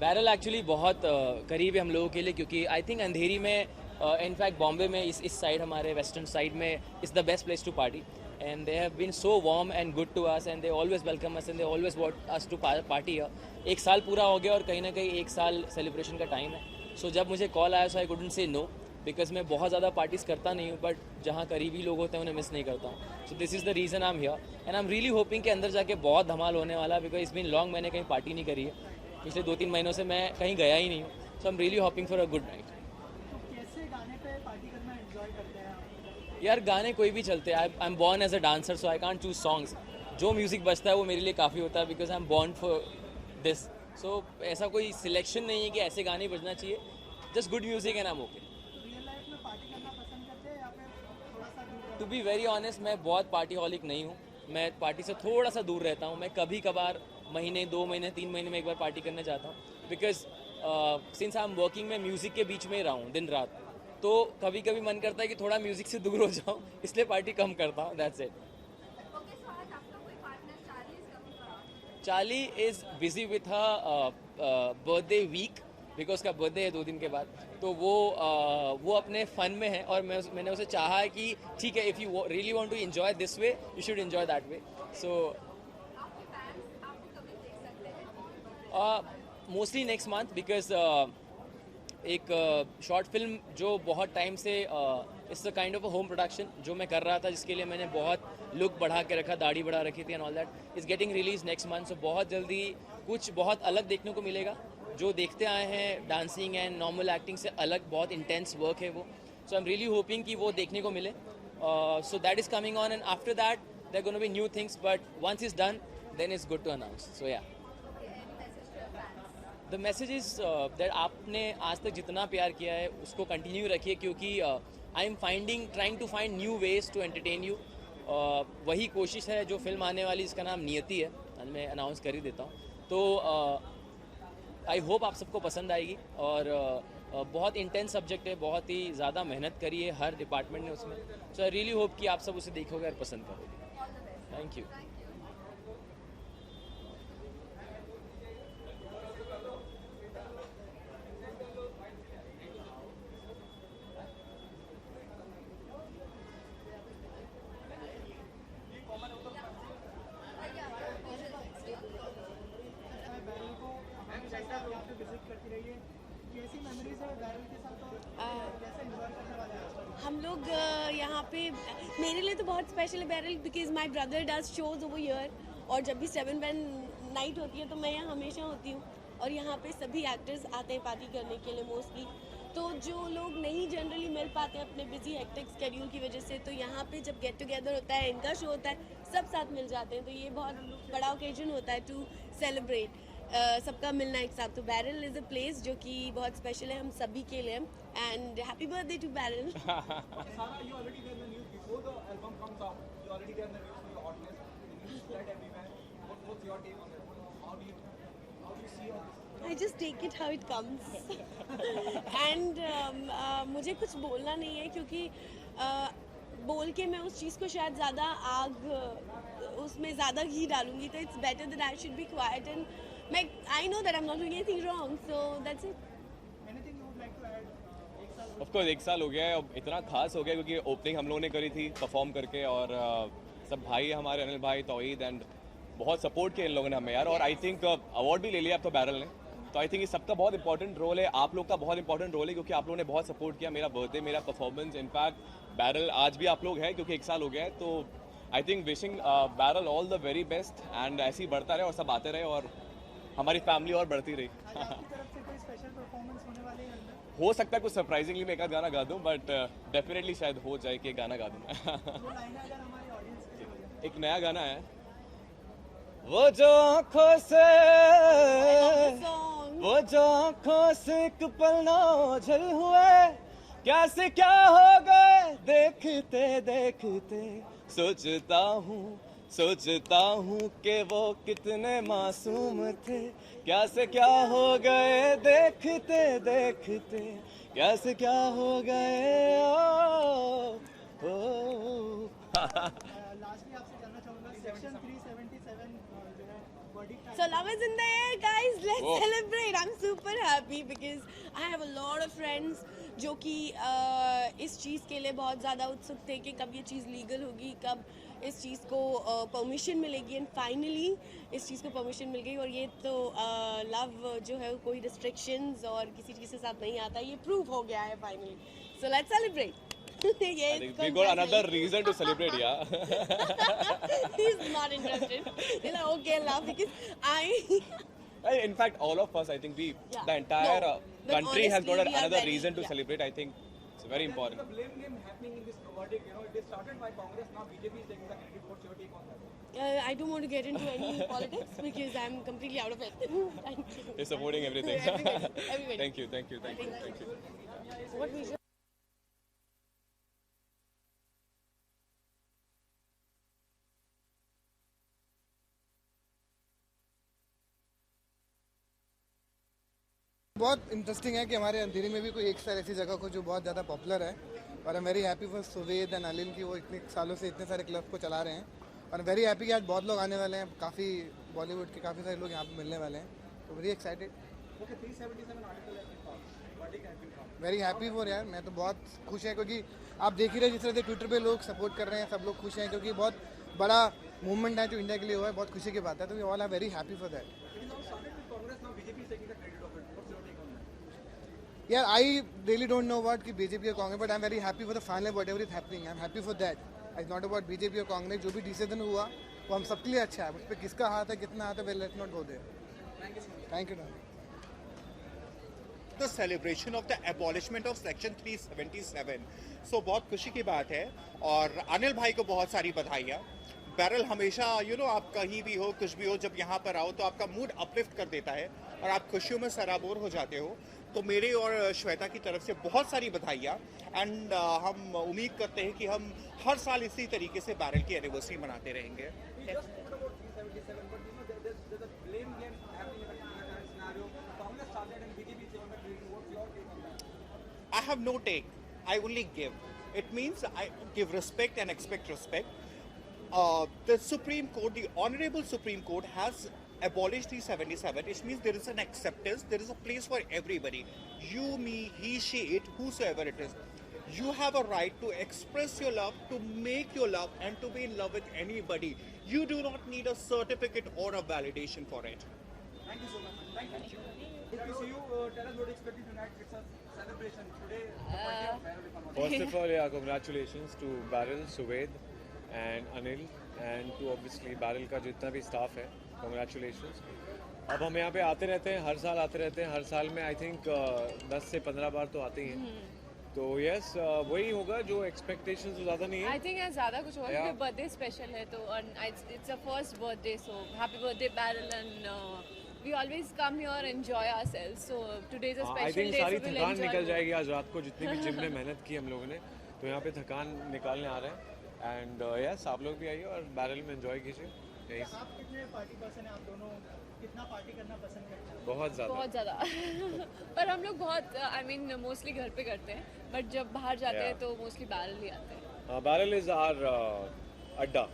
Barrel actually बहुत करीब है हम लोगों के लिए, क्योंकि आई थिंक अंधेरी में इनफैक्ट बॉम्बे में इस साइड हमारे वेस्टर्न साइड में is the best place to party, and they have been so warm and good to us and they always welcome us and they always want us to party. एक साल पूरा हो गया और कहीं ना कहीं एक साल सेलिब्रेशन का टाइम है। सो जब मुझे कॉल आया सो आई कुडंट से नो, बिकॉज मैं बहुत ज़्यादा पार्टीज़ करता नहीं हूँ, बट जहाँ करीबी लोग होते हैं उन्हें मिस नहीं करता हूँ। So this is the reason I am here and I am really hoping कि अंदर जाके बहुत धमाल होने वाला, बिकॉज इट्स बीन लॉन्ग मैंने कहीं पार्टी नहीं करी है, पिछले 2-3 महीनों से मैं कहीं गया ही नहीं हूँ। So I am really hoping for a good night. तो कैसे गाने पे पार्टी करना एंजॉय करते हैं आप? यार गाने कोई भी चलते हैं। I am born as a dancer, so I can't choose songs. जो म्यूज़िक बजता है वो मेरे लिए काफ़ी होता है, because I am born for this. So ऐसा कोई सिलेक्शन नहीं है कि ऐसे गाने ही बजना चाहिए, just good music and I M okay. Real life में पार्टी करना पसंद करते हैं या फिर थोड़ा सा दूर टू बी वेरी ऑनेस्ट, मैं बहुत पार्टी हॉलिक नहीं हूँ। मैं पार्टी से थोड़ा सा दूर रहता हूँ। मैं कभी कभार महीने 2 महीने 3 महीने में एक बार पार्टी करने जाता हूँ, because since I am working मैं म्यूज़िक के बीच में ही रहा हूँ दिन रात, तो कभी कभी मन करता है कि थोड़ा म्यूज़िक से दूर हो जाऊँ, इसलिए पार्टी कम करता हूँ, दैट्स इट। Okay, so आज आपका कोई partner Charlie is coming around? Charlie is busy with birthday week, because उसका बर्थडे है 2 दिन के बाद, तो वो अपने फन में है, और मैंने उसे चाहा है कि ठीक है, if you really want to enjoy this way you should enjoy that way. So आपके fans आपको कभी देख सकते हैं? मोस्टली नेक्स्ट मंथ, बिकॉज एक शॉर्ट फिल्म जो बहुत टाइम से it's a kind of a home production जो मैं कर रहा था, जिसके लिए मैंने बहुत लुक बढ़ा के रखा, दाढ़ी बढ़ा रखी थी and all that, is getting release next month. So बहुत जल्दी कुछ बहुत अलग देखने को मिलेगा। जो देखते आए हैं डांसिंग एंड नॉर्मल एक्टिंग से अलग, बहुत इंटेंस वर्क है वो। So I am really hoping कि वो देखने को मिले। So that is coming on and after that there gonna be new things, but once is done then it's good to announce. So yeah Okay, any message to your fans? The message is that आपने आज तक जितना प्यार किया है उसको continue रखिए, क्योंकि I am trying to find new ways to entertain you. वही कोशिश है जो फिल्म आने वाली, इसका नाम नियति है, आज मैं अनाउंस कर ही देता हूँ। तो आई होप आप सबको पसंद आएगी, और बहुत इंटेंस सब्जेक्ट है, बहुत ही ज़्यादा मेहनत करी है हर डिपार्टमेंट ने उसमें। सो आई रियली होप कि आप सब उसे देखोगे और पसंद करोगे। All the best. Thank you. Thank you. Barrel को हमेशा यहाँ पे विजिट करती रही है, कैसी मेमोरीज है बैरल के साथ और कैसे एंजॉय करने वाले हैं आजकल? हम लोग यहाँ पे मेरे लिए तो बहुत स्पेशल है barrel, because my brother does shows over year, और जब भी 7 बैन नाइट होती है तो मैं यहाँ हमेशा होती हूँ, और यहाँ पे सभी एक्टर्स आते हैं पार्टी करने के लिए मोस्टली। तो जो लोग नहीं जनरली मिल पाते हैं अपने बिजी हेक्टिक स्केड्यूल की वजह से, तो यहाँ पे जब गेट टुगेदर होता है, इनका शो होता है, सब साथ मिल जाते हैं, तो ये बहुत बड़ा ओकेजन होता है टू सेलिब्रेट सबका मिलना एक साथ। तो बैरल इज़ अ प्लेस जो कि बहुत स्पेशल है हम सभी के लिए, and happy birthday to Beryl. Sara, you already get the news before the album comes out. You already get the news for the audience. The news spread everywhere. What's your take on that? How do you see all this? I just take it how it comes. And मुझे कुछ बोलना नहीं है, क्योंकि बोल के मैं उस चीज़ को शायद ज़्यादा उसमें ज़्यादा घी डालूंगी, तो it's better that I should be quiet, and मैं I know that I am not doing anything wrong, so that's it. Anything you would like to add? एक साल ऑफ कोर्स 1 साल हो गया है, अब इतना खास हो गया क्योंकि ओपनिंग हम लोगों ने करी थी परफॉर्म करके, और सब भाई हमारे, अनिल भाई, तौहीद, एंड बहुत सपोर्ट किया इन लोगों ने हमें यार, और आई थिंक अवार्ड भी ले लिया अब तो बैरल ने। तो आई थिंक ये सबका बहुत इंपॉर्टेंट रोल है, आप लोग का बहुत इंपॉर्टेंट रोल है, क्योंकि आप लोगों ने बहुत सपोर्ट किया मेरा बर्थडे, मेरा परफॉर्मेंस। इनफैक्ट बैरल आज भी आप लोग हैं क्योंकि 1 साल हो गया है, तो I think wishing barrel all the very best, and ऐसे ही बढ़ता रहे और सब आते रहे और हमारी फैमिली और बढ़ती रही। आज आपकी तरफ से कोई स्पेशल परफॉर्मेंस होने वाली है अंदर? हो सकता है कुछ सरप्राइजिंगली मैं एक आध गाना गा दूँ, बट डेफिनेटली शायद हो जाए कि एक गाना गा दूँ मैं। वो लाइनें अगर हमारी ऑडियंस के लिए हो जाए। एक नया गाना है, वो जो आँखों से सॉन्ग वो जो आँखों से एक पल ना ओझल हुए, क्या से क्या हो गए देखते देखते, सोचता हूँ कि वो कितने मासूम थे, क्या से क्या हो गए देखते देखते, क्या से क्या हो गए लास्टली आपसे जानना चाहूँगा, सेक्शन 377 जो है verdict So love is in the air, guys. Let's Whoa. celebrate. I'm super happy because I have a lot of friends जो कि इस चीज़ के लिए बहुत ज़्यादा उत्सुक थे कि कब ये चीज़ लीगल होगी, कब इस चीज़ को परमिशन मिलेगी, एंड फाइनली इस चीज़ को परमिशन मिल गई. और ये तो लव जो है कोई रिस्ट्रिक्शंस और किसी चीज़ के साथ नहीं आता, ये प्रूव हो गया है फाइनली. So let's celebrate. ये I think we got another reason to celebrate, yeah. He's not interested. He's like, okay, love, because In fact, all of us, I think Yeah. the entire No, but country has honestly, got we are another very- reason to yeah. celebrate. I think it's very The important. blame game happening in this verdict, you know, it is started by Congress, now BJP is taking the credit. What's your take on that? I don't want to get into any politics because I'm completely out of it. Thank you. You're supporting everything. Everybody. Thank you, thank you, thank you, thank you. What we should बहुत interesting है कि हमारे अंधेरी में भी कोई एक साल ऐसी जगह को जो बहुत ज़्यादा पॉपुलर है, और I am very happy for Suved and Anil की वो इतने सालों से इतने सारे क्लब को चला रहे हैं. और वेरी हैप्पी कि आज बहुत लोग आने वाले हैं, काफ़ी बॉलीवुड के काफ़ी सारे लोग यहाँ पे मिलने वाले हैं, तो very excited. Okay, 377 article has been passed. Verdict has been passed. Very happy for यार, मैं तो बहुत खुश है क्योंकि आप देख ही रहे जिस तरह से ट्विटर पे लोग सपोर्ट कर रहे हैं, सब लोग खुश हैं क्योंकि बहुत बड़ा मूवमेंट है जो इंडिया के लिए हुआ है, बहुत खुशी की बात है, तो we all are very happy for that. It is now started with Congress, now BJP is taking the credit of it. What's your take on that? यार I really don't know about कि BJP और Congress, but I am very happy for the final what ever is happening. I am happy for that. It's not about BJP और कांग्रेस. जो भी decision हुआ वो हम सबके लिए अच्छा है. उस पर किसका हाथ है, कितना हाथ है, well let's not go there. Thank you. The celebration of the abolishment of section 377. So बहुत खुशी की बात है और अनिल भाई को बहुत सारी बधाइयाँ. बैरल हमेशा आप कहीं भी हो, कुछ भी हो, जब यहाँ पर आओ तो आपका मूड अपलिफ्ट कर देता है और आप खुशियों में सराबोर हो जाते हो. तो मेरे और श्वेता की तरफ से बहुत सारी बधाइयाँ. एंड हम उम्मीद करते हैं कि हम हर साल इसी तरीके से बैरल की एनिवर्सरी मनाते रहेंगे. We just spoke about 377, but you know, there's a blame game happening in the current scenario. Congress started and BJP is taking the credit. What's your take on that? I have no take. I only give. It means I give respect and expect respect. The Supreme Court, the Honorable Supreme Court, has abolished 377. It means there is an acceptance. There is a place for everybody. You, me, he, she, it, whosoever it is. You have a right to express your love, to make your love, and to be in love with anybody. You do not need a certificate or a validation for it. Thank you so much. Thank you. Good to see you. Tell us what expecting tonight. It's a celebration today. The birthday of Bhairav, if I'm not wrong. First of all, yeah, congratulations to Barrel, Suved and Anil and to obviously Barrel का जितना भी staff है, congratulations. अब हम यहाँ पे आते रहते हैं, हर साल आते रहते हैं, हर साल में आई थिंक 10 से 15 बार तो आते ही हैं. तो यस वही होगा जो एक्सपेक्टेशंस तो ज़्यादा नहीं है. आई थिंक ज़्यादा कुछ होगा Yeah. क्योंकि बर्थडे स्पेशल है तो it's a first birthday so happy birthday Beryl and we always come here enjoy ourselves so today is a I special think day sorry so will थकान निकल enjoy. जाएगी आज रात को, जितनी भी जिम में मेहनत की हम लोगों ने, तो यहाँ पे थकान निकालने आ रहे हैं. एंड यस आप लोग भी आइए और बैरल में एंजॉय कीजिए. यही आप कितने पार्टी पर्सन हैं, आप दोनों कितना पार्टी करना पसंद करते हैं? बहुत ज़्यादा. बहुत ज़्यादा पर हम लोग बहुत आई मीन मोस्टली घर पे करते हैं बट जब बाहर जाते हैं Yeah. तो मोस्टली बैरल ही आते हैं. बैरल इज आवर अड्डा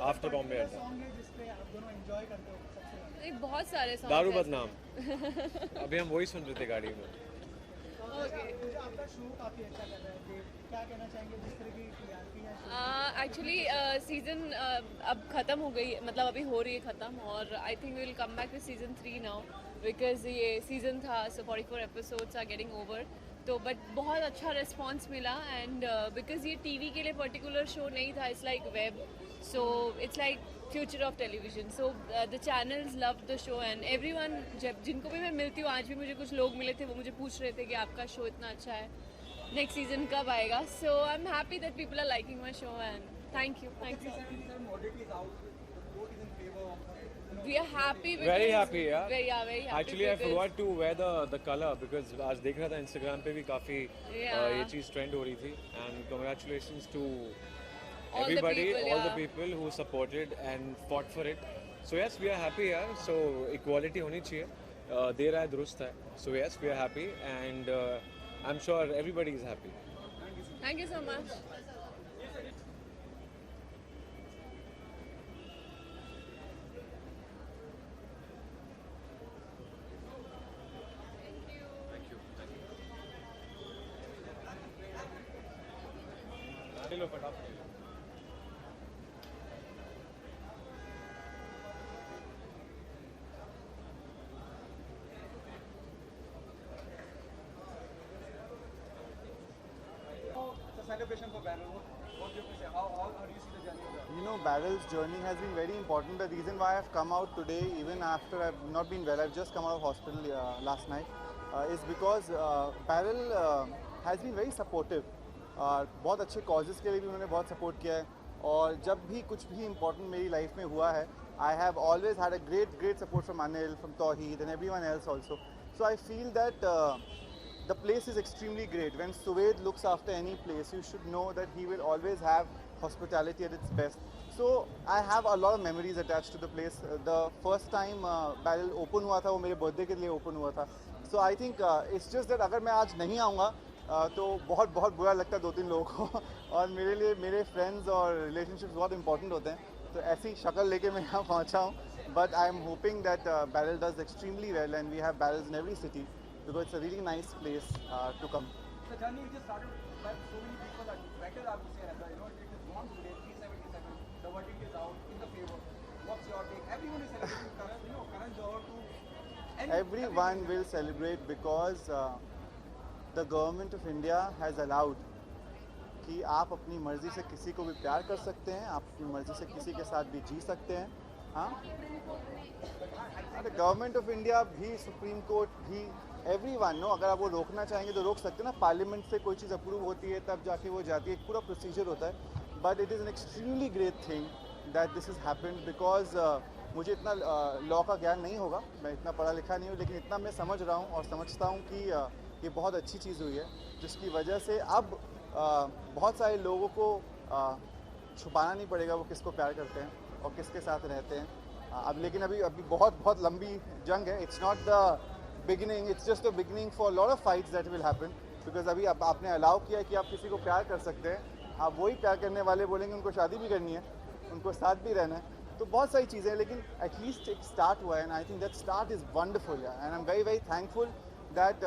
आफ्टर बॉम्बे अड्डा. सॉन्ग है जिसपे आप दोनों एंजॉय करते हो सबसे ज़्यादा? एक बहुत सारे songs दारू हैं. बदनाम. अभी हम वही सुन रहे थे गाड़ी में. Okay. मुझे आपका शो काफ़ी अच्छा लग रहा है. कि क्या कहना चाहेंगे जिस तरह की टीआरपी है शो? एक्चुअली सीज़न अब ख़त्म हो गई, मतलब अभी हो रही है ख़त्म और I think we will come back with season 3 now because ये सीज़न था so 44 episodes are getting over. तो बट बहुत अच्छा रिस्पॉन्स मिला एंड बिकॉज ये टीवी के लिए पर्टिकुलर शो नहीं था, it's like web, so it's like future of television. So the channels love the show and everyone, जब जिनको भी मैं मिलती हूँ, आज भी मुझे कुछ लोग मिले थे, वो मुझे पूछ रहे थे कि आपका शो इतना अच्छा है, नेक्स्ट सीजन कब आएगा. So I am happy that people are liking my show and thank you. 377 verdict is out. The court is in favor of it. We are happy. Very because- happy, yeah. Very happy. Actually, I because- forgot to wear the color because आज देख रहा था Instagram पे भी काफी Yeah. ये चीज trend हो रही थी. And congratulations to All the everybody, people, all the yeah. people who supported and fought for it. So yes, we are happy यार. So equality होनी चाहिए. देर है दुरुस्त है. So yes, we are happy and I'm sure everybody is happy. Thank you so much. चलो फटाफट The celebration for Barrel, what do you have to say? How do you see the journey of that? You know, Barrel's journey has been very important. The reason why I've come out today, even after I've not been well, I've just come out of hospital last night, is because Barrel has been very supportive. बहुत अच्छे causes के लिए भी उन्होंने बहुत support किया है और जब भी कुछ भी important मेरी life में हुआ है, I have always had a great support from Anil, from Tawheed and everyone else also. So I feel that the place is extremely great. When Suved looks after any place, you should know that he will always have hospitality at its best. So I have a lot of memories attached to the place. The first time Barrel open हुआ था वो मेरे birthday के लिए open हुआ था. So I think it's just that अगर मैं आज नहीं आऊँगा तो बहुत बुरा लगता है 2-3 लोगों को और मेरे लिए मेरे फ्रेंड्स और रिलेशनशिप्स बहुत इंपॉर्टेंट होते हैं तो ऐसी शक्ल लेके मैं यहाँ पहुँचा हूँ but I am hoping that Barrel does extremely well and we have barrels in every city because it's a really nice place to come. The journey is just started by so many people that better I would say as well. It is won today, 377. The verdict is out in the favor. What's your take? Everyone is celebrating Karan Johar too. Everyone will celebrate because the government of India has allowed कि आप अपनी मर्जी से किसी को भी प्यार कर सकते हैं, आप अपनी मर्जी से किसी के साथ भी जी सकते हैं. हाँ, गवर्नमेंट ऑफ इंडिया भी, सुप्रीम कोर्ट भी, एवरीवन नो, अगर आप वो रोकना चाहेंगे तो रोक सकते हैं ना. पार्लियामेंट से कोई चीज़ अप्रूव होती है तब जाके वो जाती है, एक पूरा प्रोसीजर होता है. But it is an extremely great thing that this is happened because मुझे इतना लॉ का ज्ञान नहीं होगा, मैं इतना पढ़ा लिखा नहीं हूँ, लेकिन इतना मैं समझ रहा हूँ और समझता हूँ कि ये बहुत अच्छी चीज़ हुई है जिसकी वजह से अब बहुत सारे लोगों को छुपाना नहीं पड़ेगा वो किसको प्यार करते हैं और किसके साथ रहते हैं. अब लेकिन अभी बहुत लंबी जंग है. It's not the beginning, it's just the beginning for lot of fights that will happen because अभी आपने अलाउ किया है कि आप किसी को प्यार कर सकते हैं. आप वही प्यार करने वाले बोलेंगे उनको शादी भी करनी है, उनको साथ भी रहना है, तो बहुत सारी चीज़ें हैं. लेकिन एटलीस्ट एक स्टार्ट हुआ है and I think that start is wonderful and I am very thankful that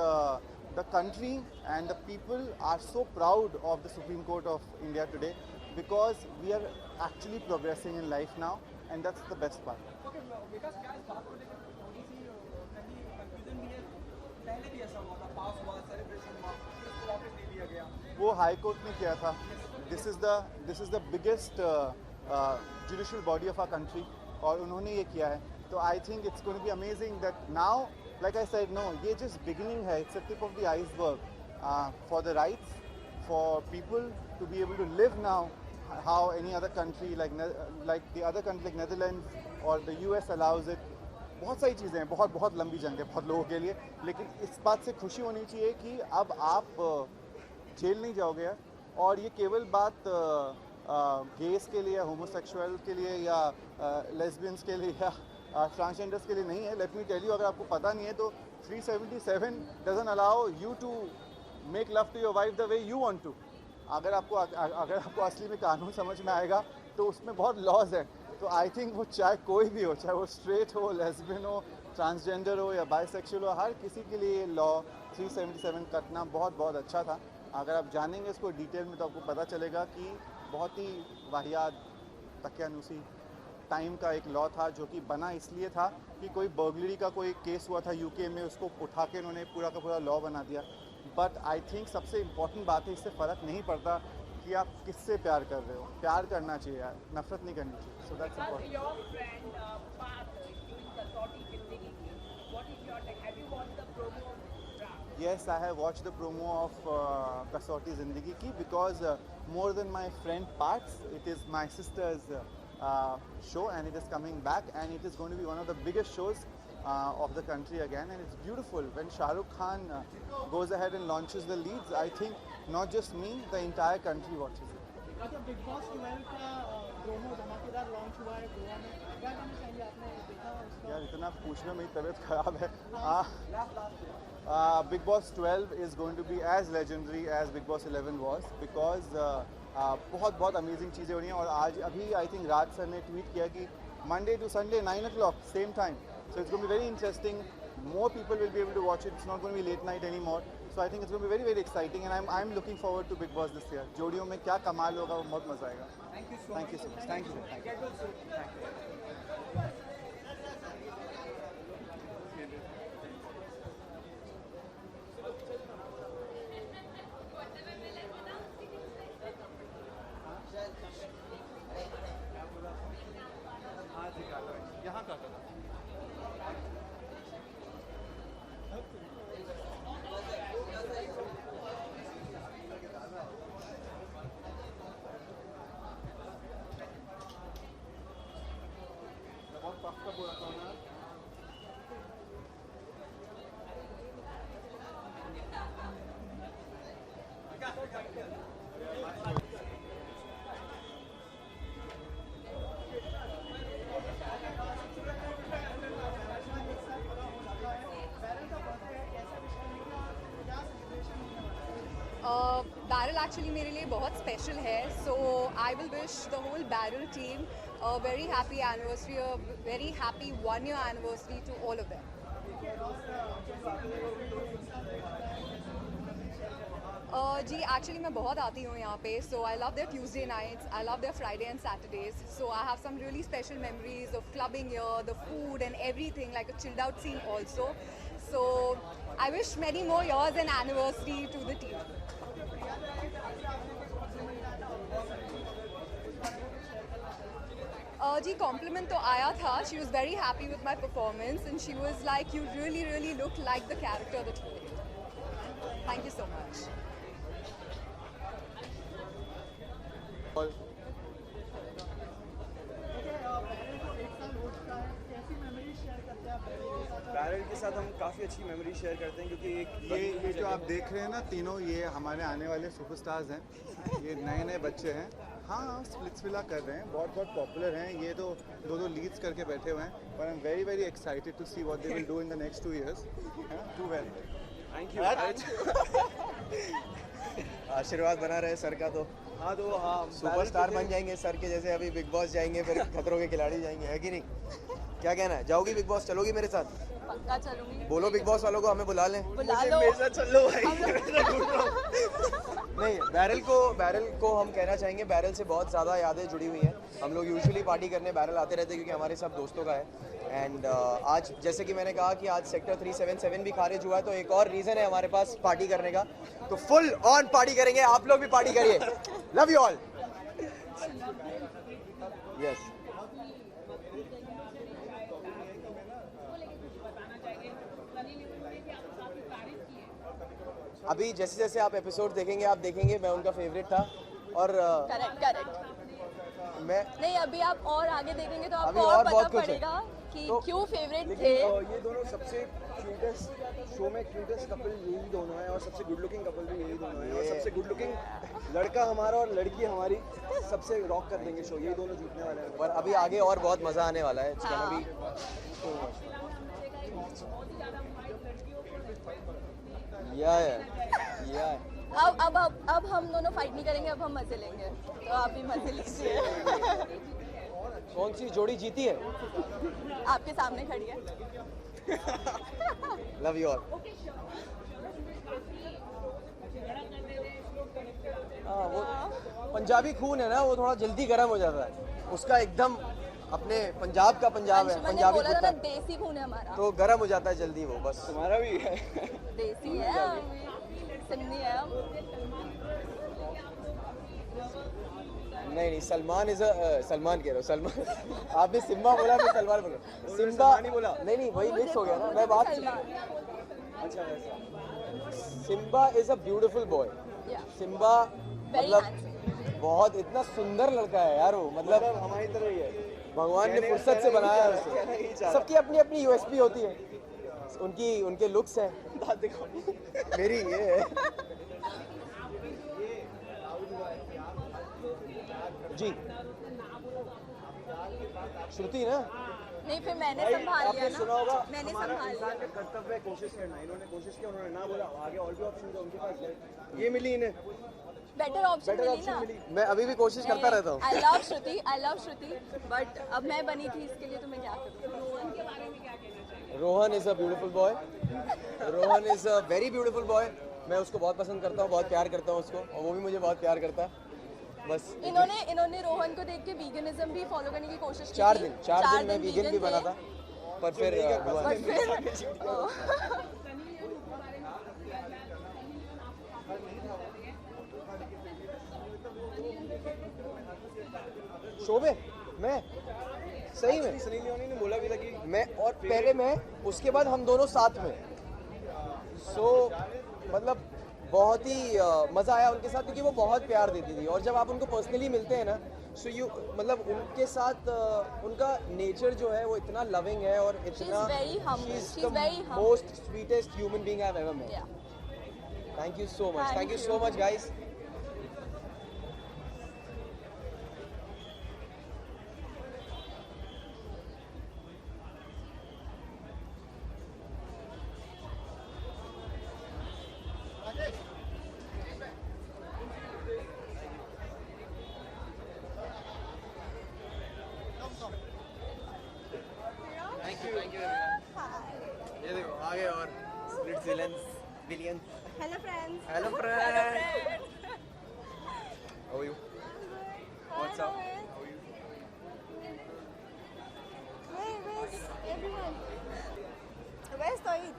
the country and the people are so proud of the Supreme Court of India today because we are actually progressing in life now and that's the best part. Okay, विकास क्या इस बात को लेकर थोड़ी सी confusion भी है? पहले भी ऐसा हुआ था, पास हुआ, सेलिब्रेशन हुआ, फिर उसको वापस ले लिया गया. वो हाई कोर्ट ने किया था. This is the biggest judicial body of our country और उन्होंने ये किया है. तो I think it's going to be amazing that now, like I said, no, ये just beginning है. It's the tip of the iceberg for the rights, for people to be able to live now how any other country like the other country like Netherlands or the US allows it. बहुत सारी चीज़ें हैं, बहुत लंबी जंग है बहुत लोगों के लिए, लेकिन इस बात से खुशी होनी चाहिए कि अब आप जेल नहीं जाओगे यार. और ये केवल बात गेस के लिए, होमोसेक्सुअल के लिए या लेस्बियंस के लिए या ट्रांसजेंडर्स के लिए नहीं है. लेट मी टेल यू, अगर आपको पता नहीं है तो 377 doesn't allow you to make love to your wife the way you want to. अगर आपको असली में कानून समझ में आएगा तो उसमें बहुत लॉज है. तो आई थिंक वो चाहे कोई भी हो, चाहे वो स्ट्रेट हो, लेस्बियन हो, ट्रांसजेंडर हो या बाइसेक्सुअल हो, हर किसी के लिए लॉ 377 कटना बहुत अच्छा था. अगर आप जानेंगे इसको डिटेल में तो आपको पता चलेगा कि बहुत ही वाहियात तकियानुसी टाइम का एक लॉ था जो कि बना इसलिए था कि कोई बर्गलरी का कोई केस हुआ था यूके में, उसको उठा के उन्होंने पूरा का पूरा लॉ बना दिया. बट आई थिंक सबसे इम्पॉर्टेंट बात है, इससे फ़र्क नहीं पड़ता कि आप किससे प्यार कर रहे हो, प्यार करना चाहिए यार, नफरत नहीं करनी चाहिए. So that's important. Yes, I have watched the promo of Kasauti Zindagi Ki because more than my friend Parts, it is my sister's show and it is coming back and it is going to be one of the biggest shows of the country again, and it's beautiful when Shah Rukh Khan goes ahead and launches the leads. I think not just me, the entire country watches it. Big boss 12 का promo धमाकेदार launch हुआ है गोवा में, क्या कहना चाहेंगे, आपने देखा उसका? यार इतना पूछने में ही तबीयत खराब है. Big Boss 12 is going to be as legendary as Big Boss 11 was because बहुत अमेजिंग चीज़ें हो रही हैं. और आज अभी आई थिंक राज सर ने ट्वीट किया कि Monday to Sunday 9 o'clock same time, so it's going to be very interesting. More people will be able to watch it. It's not going to be late night anymore. So So I think it's going to be very very exciting and I'm looking forward to Big Boss this year. जोड़ियों में क्या कमाल होगा वो बहुत मजा आएगा. Thank you so much. Thank you. यहाँ काटा था. बहुत पक्का बोला था ना. बैरल एक्चुअली मेरे लिए बहुत स्पेशल है, so I will wish the whole Barrel team a very happy anniversary, a very happy 1 year anniversary to all of them. जी एक्चुअली मैं बहुत आती हूँ यहाँ पे, so I love their Tuesday nights, I love their Friday and Saturdays, so I have some really special memories of clubbing here, the food and everything, like a chilled out scene also. So I wish many more years and anniversary to the team. जी compliment तो आया था. She was very happy with my performance and she was like, you really really look like the character that you played. Thank you so much. Barrel के साथ हम काफ़ी अच्छी memory share करते हैं क्योंकि एक ये जो आप देख रहे हैं ना तीनों, ये हमारे आने वाले सुपरस्टार्स हैं. ये नए नए बच्चे हैं. हाँ स्प्लिट्स विला कर रहे हैं, बहुत बहुत पॉपुलर हैं. ये तो दो लीड्स करके बैठे हुए हैं. पर I am very very excited to see what they will do in the next 2 years. Too well. Thank you. आशीर्वाद बना रहे सर का. तो हाँ सुपरस्टार बन जाएंगे सर के जैसे. अभी बिग बॉस जाएंगे, फिर खतरों के खिलाड़ी जाएंगे, है कि नहीं? क्या कहना है? जाओगी बिग बॉस? चलोगी मेरे साथ? पक्का चलूंगी. बोलो बिग बॉस वालों को हमें बुला लें. बुला लो. मेरे साथ चल लो भाई. नहीं, बैरल को हम कहना चाहेंगे, बैरल से बहुत ज़्यादा यादें जुड़ी हुई हैं. हम लोग यूजुअली पार्टी करने बैरल आते रहते हैं क्योंकि हमारे सब दोस्तों का है. एंड आज जैसे कि मैंने कहा कि आज सेक्टर 377 भी खारिज हुआ है, तो एक और रीज़न है हमारे पास पार्टी करने का. तो फुल ऑन पार्टी करेंगे. आप लोग भी पार्टी करिए. Love you all. यस. अभी जैसे जैसे आप एपिसोड देखेंगे आप देखेंगे मैं उनका फेवरेट था. और करेक्ट मैं नहीं, अभी आप और आगे देखेंगे तो अभी आपको और और बहुत पता कुछ है. पड़ेगा कि तो क्यों फेवरेट लेकिन थे. ये दोनों सबसे क्यूटेस्ट शो में क्यूटेस्ट कपल यही दोनों हैं और सबसे गुड लुकिंग कपल भी यही दोनों हैं. और सबसे गुड लुकिंग लड़का हमारा और लड़की हमारी सबसे रॉक कर देंगे शो. यही दोनों जीतने वाले हैं. पर अभी आगे और बहुत मज़ा आने वाला है. इसका भी या अब हम दोनों फाइट नहीं करेंगे, अब हम मजे लेंगे. तो आप भी मजे लीजिए. कौन सी जोड़ी जीती है? आपके सामने खड़ी है. Love you all. हाँ, वो पंजाबी खून है ना, वो थोड़ा जल्दी गर्म हो जाता है. उसका एकदम अपने पंजाब का पंजाब है. पंजाबी बोला था ना, देसी खून है हमारा, तो गर्म हो जाता है जल्दी वो. बस तुम्हारा भी है. देसी है, सिंधी है. नहीं सलमान इज सलमान कह रहा हूँ. सलमान आपने सिम्बा बोला, मैं सलमान बोला. सिम्बा नहीं बोला. नहीं वही मिक्स हो गया ना. मैं बात. अच्छा वैसा. Simba is a beautiful boy. Simba मतलब बहुत इतना सुंदर लड़का है यार वो. मतलब हमारी तरह ही है. भगवान ने फुर्सत से बनाया है उसे. सबकी अपनी अपनी यूएसपी होती है. उनके लुक्स हैं. मेरी ये है जी. श्रुति ना. नहीं, फिर मैंने संभाल लिया ना. सुना होगा, मैंने संभाल लिया. कर्तव्य है कोशिश करना. इन्होंने कोशिश की, उन्होंने ना बोला. आगे और भी ऑप्शन थे उनके पास. ये मिली इन्हें. बेटर ऑप्शन मिली ना. मैं अभी भी कोशिश करता रहता हूँ. आई लव श्रुति, बट अब मैं बनी थी इसके लिए, तो मैं क्या करूँ. रोहन के बारे में क्या कहना चाहिए? Rohan is a beautiful boy. Rohan is a very beautiful boy. मैं उसको बहुत पसंद करता हूँ, बहुत प्यार करता हूँ उसको, और वो भी मुझे बहुत प्यार करता है। बस इन्होंने रोहन को देख के वीगनिज्म भी फॉलो करने की कोशिश की 4 थी। दिन मैं वीगन भी बना था, पर फिर शोभे मैं सही में सनी लियोनी ने बोला भी था कि मैं, और पहले मैं, उसके बाद हम दोनों साथ में, मतलब बहुत ही मज़ा आया उनके साथ, क्योंकि वो बहुत प्यार देती थी, और जब आप उनको पर्सनली मिलते हैं ना, मतलब उनके साथ उनका नेचर जो है वो इतना लविंग है, और इतना most sweetest human being I have ever met. Thank you so much guys. ये देखो आगे और split villains. Hello friends. Hello friend. How are you? What's up? How are you? Where's everyone? Where's Toid?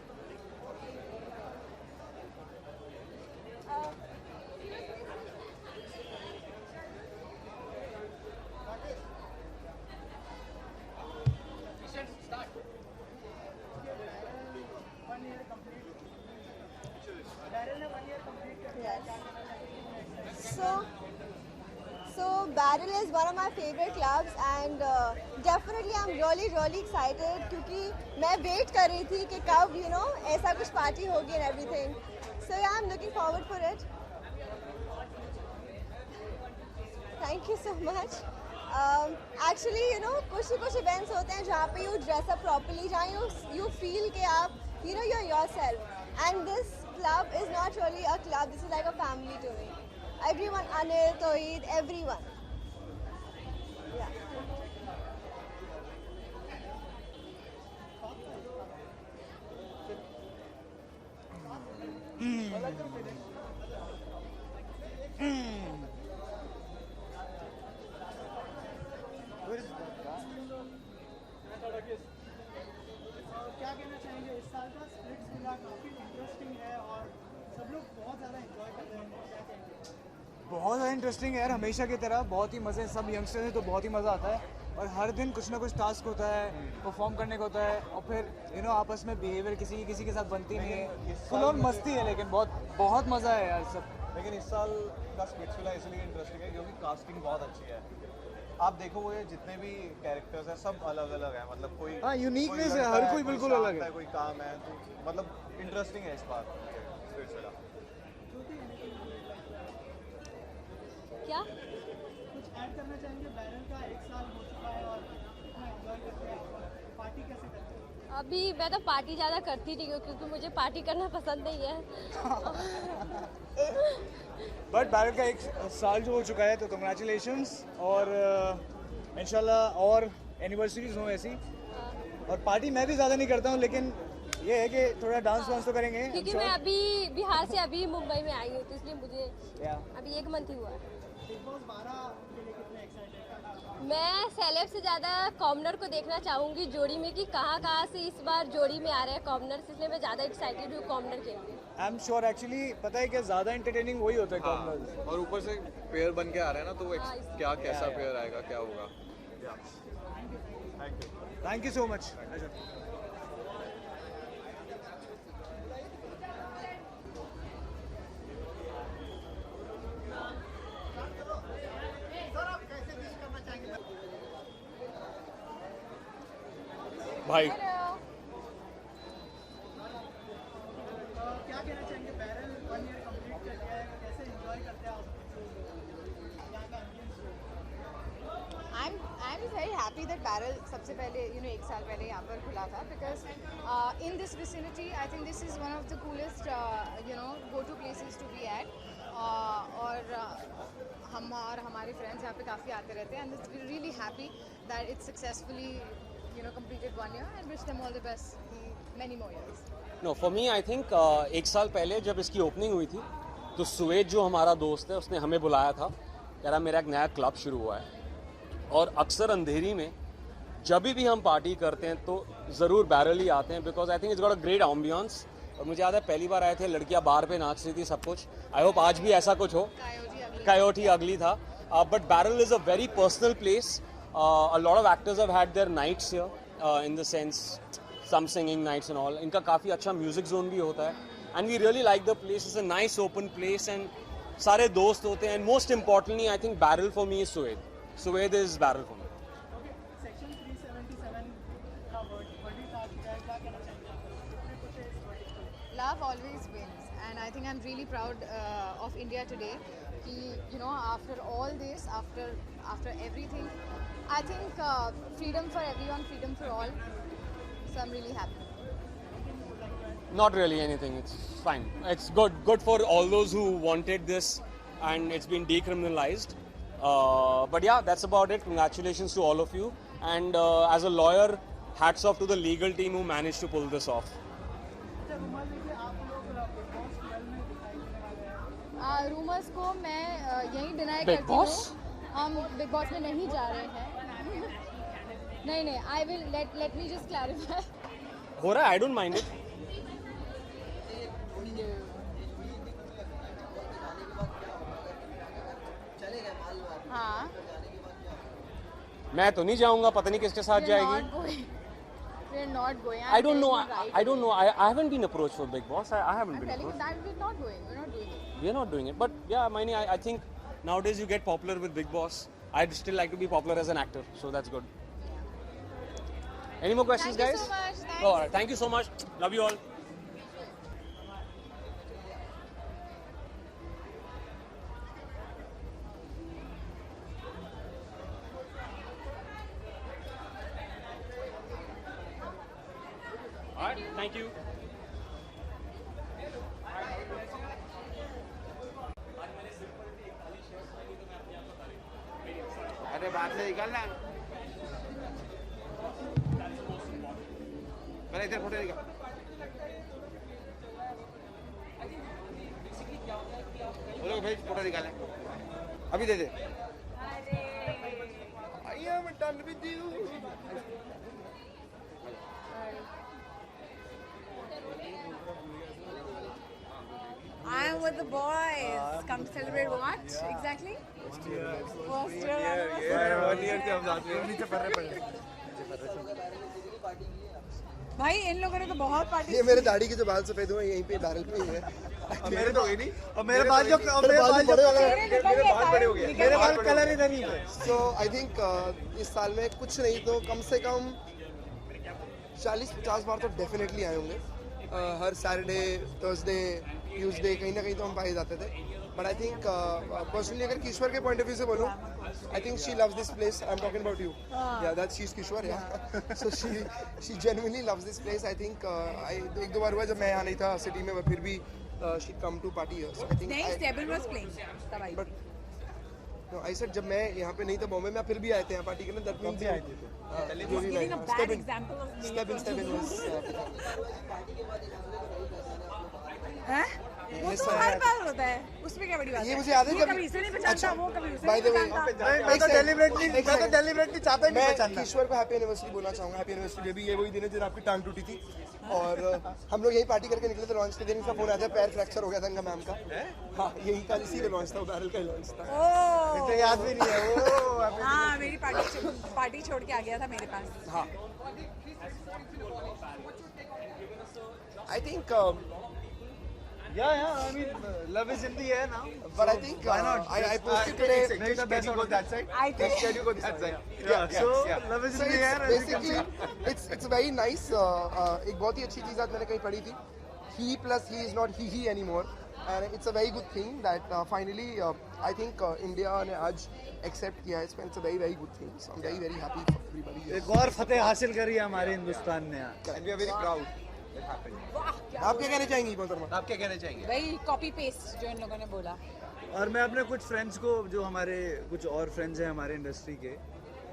So Barrel is one of my favorite clubs, and definitely I'm really excited क्योंकि मैं wait कर रही थी कि कब ऐसा कुछ party होगी and everything. So yeah, I'm looking forward for it. Thank you so much. Actually, कुछ events होते हैं जहाँ पे you dress up properly, जहाँ you feel कि आप you're yourself. And this club is not really a club. This is like a family to me. Everyone, Anil, Toid, everyone. Yeah. क्या कहना चाहेंगे? इस साल का स्प्लिट्स विला काफ़ी इंटरेस्टिंग है और सब लोग बहुत ज़्यादा एंजॉय कर रहे हैं, क्या कहेंगे? बहुत ज़्यादा इंटरेस्टिंग है यार, हमेशा की तरह बहुत ही मज़े, सब यंगस्टर्स हैं तो बहुत ही मज़ा आता है, और हर दिन कुछ ना कुछ टास्क होता है, परफॉर्म करने का होता है, और फिर आपस में बिहेवियर किसी के साथ बनती नहीं है, फुल ऑन मस्ती है, लेकिन बहुत मज़ा है यार सब। लेकिन इस साल का स्प्लिट्स विला इसलिए इंटरेस्टिंग है क्योंकि कास्टिंग बहुत अच्छी है। आप देखो वो जितने भी कैरेक्टर्स हैं सब अलग अलग हैं, मतलब कोई यूनिकनेस है, हर कोई बिल्कुल अलग है, कोई काम है, तो मतलब इंटरेस्टिंग है इस बार स्प्लिट्स विला। क्या कुछ ऐड करना चाहेंगे? बैरल का 1 साल हो चुका है और कितना एंजॉय करते हैं आप, पार्टी कैसे करते हैं? अभी मैं तो पार्टी ज़्यादा करती नहीं हूँ क्योंकि मुझे पार्टी करना पसंद नहीं है। बट बैरल का 1 साल जो हो चुका है तो कंग्रेचुलेशंस, और इंशाल्लाह और एनिवर्सरीज हों ऐसी, और पार्टी मैं भी ज़्यादा नहीं करता हूँ, लेकिन ये है कि थोड़ा डांस वांस तो करेंगे क्योंकि मैं अभी बिहार से अभी मुंबई में आई हूँ, तो इसलिए मुझे अभी 1 मंथ ही हुआ है। बिग बॉस 12 के लिए कितने एक्साइटेड हैं? मैं सेलेब से ज़्यादा कॉमनर को देखना चाहूँगी जोड़ी में, कि कहाँ से इस बार जोड़ी में आ रहे हैं कॉमनर, इसलिए मैं ज़्यादा एक्साइटेड हूँ कॉमनर के लिए। आई एम श्योर, एक्चुअली पता है क्या, ज़्यादा एंटरटेनिंग वही होता है कॉमनर्स, और ऊपर से पेयर बन के आ रहे हैं ना, तो वो क्या कैसा पेयर आएगा, क्या होगा। Thank you so much. भाई क्या कहना चाहेंगे? बैरल 1 ईयर कंप्लीट कर गया है, कैसे एंजॉय करते हैं आप यहाँ का ambience? I'm very happy that Barrel सबसे पहले 1 साल पहले यहाँ पर खुला था, because in this vicinity I think this is one of the coolest go-to places to be at, और हम और हमारे फ्रेंड्स यहाँ पे काफ़ी आते रहते हैं, and we're really happy that it's successfully completed 1 year and wish them all the best many more years. No for me I think 1 साल पहले जब इसकी ओपनिंग हुई थी तो सुवेद जो हमारा दोस्त है उसने हमें बुलाया था, कह रहा मेरा एक नया क्लब शुरू हुआ है और अक्सर अंधेरी में जब भी हम पार्टी करते हैं तो ज़रूर बैरल ही आते हैं because I think it's got a great ambience. और मुझे याद है पहली बार आए थे, लड़कियां बार पे नाच रही थी, सब कुछ। आई होप आज भी ऐसा कुछ हो। कायोटी अगली था, but Barrel is a very personal place. A lot of actors have had their nights here in the sense some singing nights and all. इनका काफ़ी अच्छा म्यूजिक जोन भी होता है and we really like the place. It's a nice open place and सारे दोस्त होते हैं and most importantly I think Barrel for me is Suved. Suved is Barrel for me. Section 377 का वर्डिक्ट आ चुका है, क्या कहना चाहेंगे? Love always wins, and I think I'm really proud of India today. After all this, after everything, I think freedom for everyone, freedom for all. So I'm really happy. Not really anything. It's fine. It's good for all those who wanted this, and it's been decriminalized. But yeah, that's about it. Congratulations to all of you. And as a lawyer, hats off to the legal team who managed to pull this off. Rumours को मैं यही deny Big करती Boss? हूँ। हम big boss में नहीं जा रहे हैं। नहीं, I will let me just clarify. हो रहा है, I don't mind it. हाँ, मैं तो नहीं जाऊंगा, पता नहीं किसके साथ जाएगी। we're not going. I don't know. I don't know. I haven't been approached for Big Boss. I haven't I'm been telling you approached. that we're not going. We're not doing it. We're not doing it. But yeah, I think nowadays you get popular with Big Boss. I'd still like to be popular as an actor, so that's good. Any more questions, Thank you guys? so much. Thanks. All right. Thank you so much. Love you all. All right. Thank you. अरे बाहर से निकलना, पहले इधर photo निकाल। बोलो भाई photo निकाले, अभी दे दे। I am done with you. I am with the boys. Come to celebrate what exactly? First year भाई इन लोगों ने तो बहुत पार्टी। ये मेरे दाढ़ी के जो बाल सफेद हुए यहीं पे बैरल पे ही है। मेरे तो हुई नहीं, और मेरे बाल जो बड़े हो गए, मेरे बाल बड़े हो गए। मेरे बाल कलर इधर ही है। सो आई थिंक इस साल में कुछ नहीं तो कम से कम 40-50 बार तो डेफिनेटली आए होंगे। हर सैटरडे, थर्सडे, ट्यूसडे कहीं ना कहीं तो हम पाए जाते थे। बट आई थिंक पर्सनली अगर किश्वर के पॉइंट ऑफ व्यू से बोलूँ, I think she loves this place. I am talking about you. या दैट्स शी इज किश्वर। या so she genuinely loves this place. I think एक दो बार हुआ जब मैं यहाँ नहीं था सिटी में, फिर भी she come to party here. So I think but I said जब मैं यहाँ पे नहीं था बॉम्बे में, फिर भी आए थे यहाँ पार्टी करने। दैट मींस भी आए थे। स्टेप इन वो तो हर बार होता है, उसमें क्या बड़ी बात है? ये मुझे याद है ये कभी इसे नहीं पहचानता, वो कभी उसे बाय द नहीं वे पहचानता। मैं तो डेलिबरेटली चाहता ही नहीं मैं पहचानना। ईश्वर को हैप्पी एनिवर्सरी बोलना चाहूँगा। Happy anniversary baby. ये वही दिन है जिन आपकी टांग टूटी थी और हम लोग यही पार्टी करके निकले थे। लॉन्च के दिन इनका फोन आया था, पैर फ्रैक्चर हो गया था इनका मैम का। हाँ, यही का इसी का लॉन्च था, बैरल का ही लॉन्च था। मुझे याद भी नहीं है। हाँ, मेरी पार्टी छोड़ के आ गया था मेरे पास। हाँ, I think Yeah, I mean, love is in the air now. but I think I posted today. Maybe the best go that side. I think Can you go that side? So love is So in the air. it's basically it's very nice. एक बहुत ही अच्छी चीज़ आज मैंने कहीं पढ़ी थी। He plus he is not he anymore, and it's a very good thing that finally I think India ने आज accept किया है इसमें। It's a very good thing. So I'm very happy for everybody. एक और फतेह हासिल करी है हमारे हिंदुस्तान ने। And we are very proud that happened. आप क्या कहना चाहेंगी मोहतरमा? आप क्या कहना चाहेंगे? वही कॉपी पेस्ट जो इन लोगों ने बोला। और मैं अपने कुछ फ्रेंड्स को, जो हमारे कुछ और फ्रेंड्स हैं हमारे इंडस्ट्री के,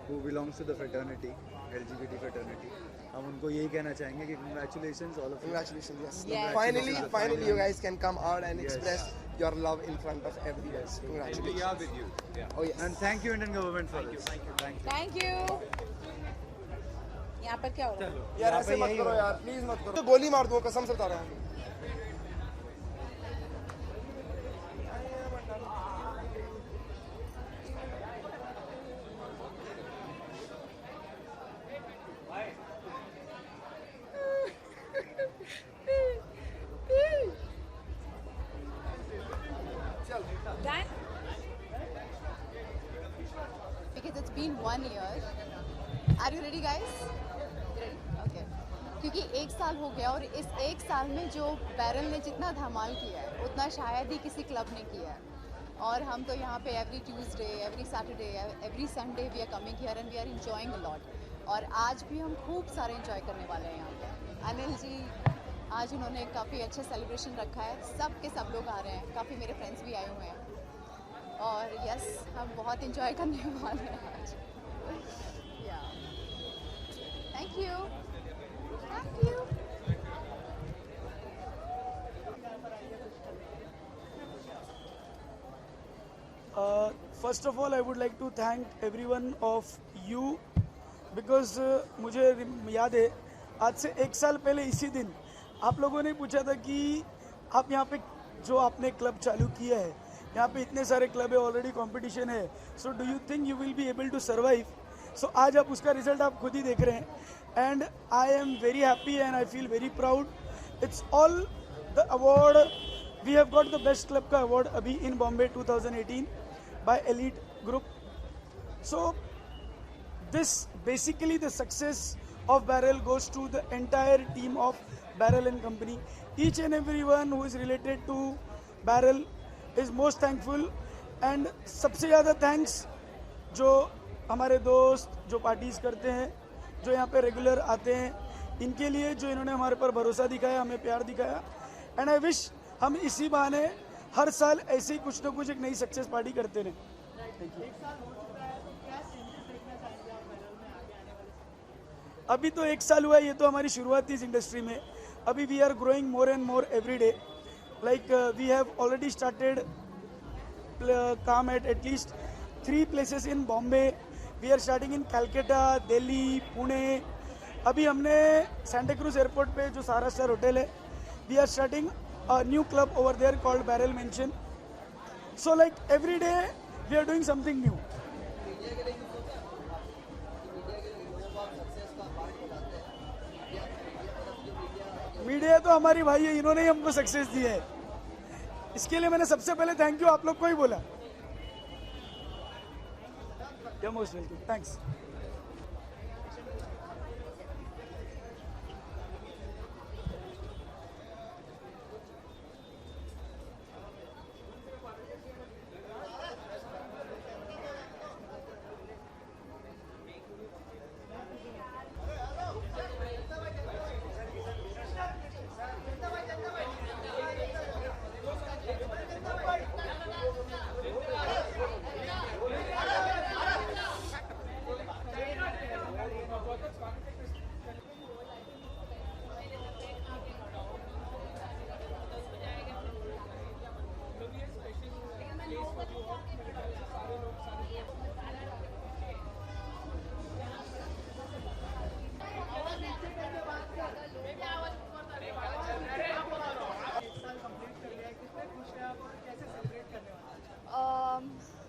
who belongs to the fraternity, LGBT fraternity. हम उनको यही कहना चाहेंगे कि congratulations all of you. Congratulations, yes. Yes. Finally, you guys can come out and express your love in front of everyone. Congratulations. We are with you. Yeah. Oh yes. And thank you Indian government for this. Thank you. Thank you. यहाँ पर क्या हो रहा है? यार ऐसे मत करो यार, प्लीज मत करो। तो गोली मार दूंगा, कसम से बता रहा हूँ। Because it's been 1 year. Are you ready, guys? Ready? Okay. क्योंकि 1 साल हो गया और इस 1 साल में जो बैरल ने जितना धमाल किया है उतना शायद ही किसी क्लब ने किया है। और हम तो यहाँ पे every Tuesday, every Saturday, every Sunday we are coming here and we are enjoying a lot. और आज भी हम खूब सारे इंजॉय करने वाले हैं यहाँ पे। अनिल जी आज उन्होंने काफ़ी अच्छा सेलिब्रेशन रखा है, सब के सब लोग आ रहे हैं, काफ़ी मेरे फ्रेंड्स भी आए हुए हैं और यस हम बहुत इंजॉय करने वाले हैं आज। Thank you, thank you. First of all, I would like to thank everyone of you because मुझे याद है आज से 1 साल पहले इसी दिन आप लोगों ने पूछा था कि आप यहाँ पे जो आपने क्लब चालू किया है, यहाँ पे इतने सारे क्लब है, ऑलरेडी कंपटीशन है, so do you think you will be able to survive? So आज आप उसका रिजल्ट आप खुद ही देख रहे हैं and I am very happy and I feel very proud. It's all the award, we have got the best club का award अभी in Bombay 2018 by elite group. So this basically the success of Barrel goes to the entire team of Barrel and Company. Each and everyone who is related to Barrel is most thankful and सबसे ज़्यादा thanks जो हमारे दोस्त जो parties करते हैं, जो यहाँ पे रेगुलर आते हैं, इनके लिए जो इन्होंने हमारे पर भरोसा दिखाया, हमें प्यार दिखाया एंड आई विश हम इसी बहाने हर साल ऐसे ही कुछ ना कुछ एक नई सक्सेस पार्टी करते रहें। Thank you. अभी तो 1 साल हुआ है, ये तो हमारी शुरुआत थी इस इंडस्ट्री में। अभी we are growing more and more every day, like we have already started काम at least 3 places in Bombay, we are starting in Calcutta, Delhi, Pune. अभी हमने सेंटा क्रूज एयरपोर्ट पे जो सारा स्टार होटल है, we are starting a new club over there called Barrel mansion. So like every day we are doing something new. Media तो हमारी भाई है, इन्होंने ही हमको सक्सेस दी है, इसके लिए मैंने सबसे पहले थैंक यू आप लोग को ही बोला। You're most welcome. Thanks.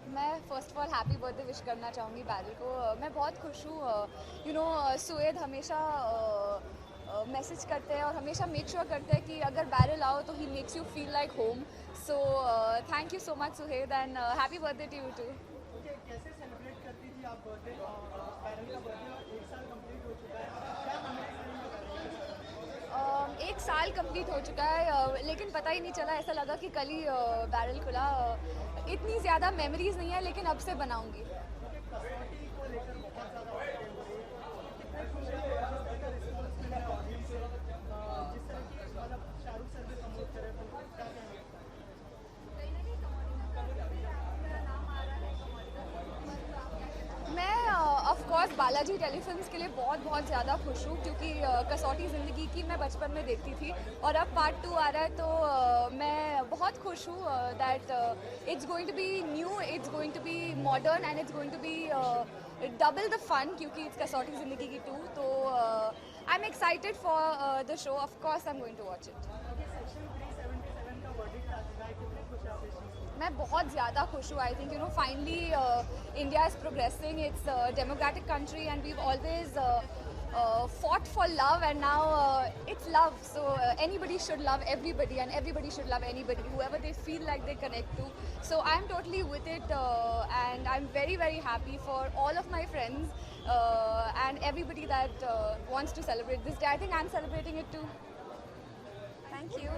मैं first of all happy birthday wish करना चाहूँगी बैरल को। मैं बहुत खुश हूँ। यू नो सुएद हमेशा मैसेज करते हैं और हमेशा मेक श्योर करते हैं कि अगर बैरल आओ तो he makes you feel like home. So thank you so much Suhed and happy birthday to you too. कैसे सेलिब्रेट करती थी आप बर्थडे? बैरल का बर्थडे 1 साल कंप्लीट हो चुका है, क्या मेमोरीज? 1 साल कंप्लीट हो चुका है लेकिन पता ही नहीं चला, ऐसा लगा कि कल ही बैरल खुला। इतनी ज़्यादा मेमोरीज नहीं है लेकिन अब से बनाऊंगी। कोर्स बालाजी टेलीफिल्म्स के लिए बहुत ज़्यादा खुश हूँ क्योंकि कसौटी ज़िंदगी की मैं बचपन में देखती थी और अब पार्ट 2 आ रहा है तो मैं बहुत खुश हूँ that it's going to be new, it's going to be modern and it's going to be double the fun क्योंकि इट्स कसौटी ज़िंदगी की 2 तो I am excited for the show, of course I am going to watch it. मैं बहुत ज़्यादा खुश हूँ। I think you know finally India is progressing, it's democratic country and we always fought for love and now it's love, so anybody should love everybody and everybody should love anybody, whoever they feel like they connect to. So I'm totally with it and I'm very happy for all of my friends and everybody that wants to celebrate this day. I think I'm celebrating it too. Thank you.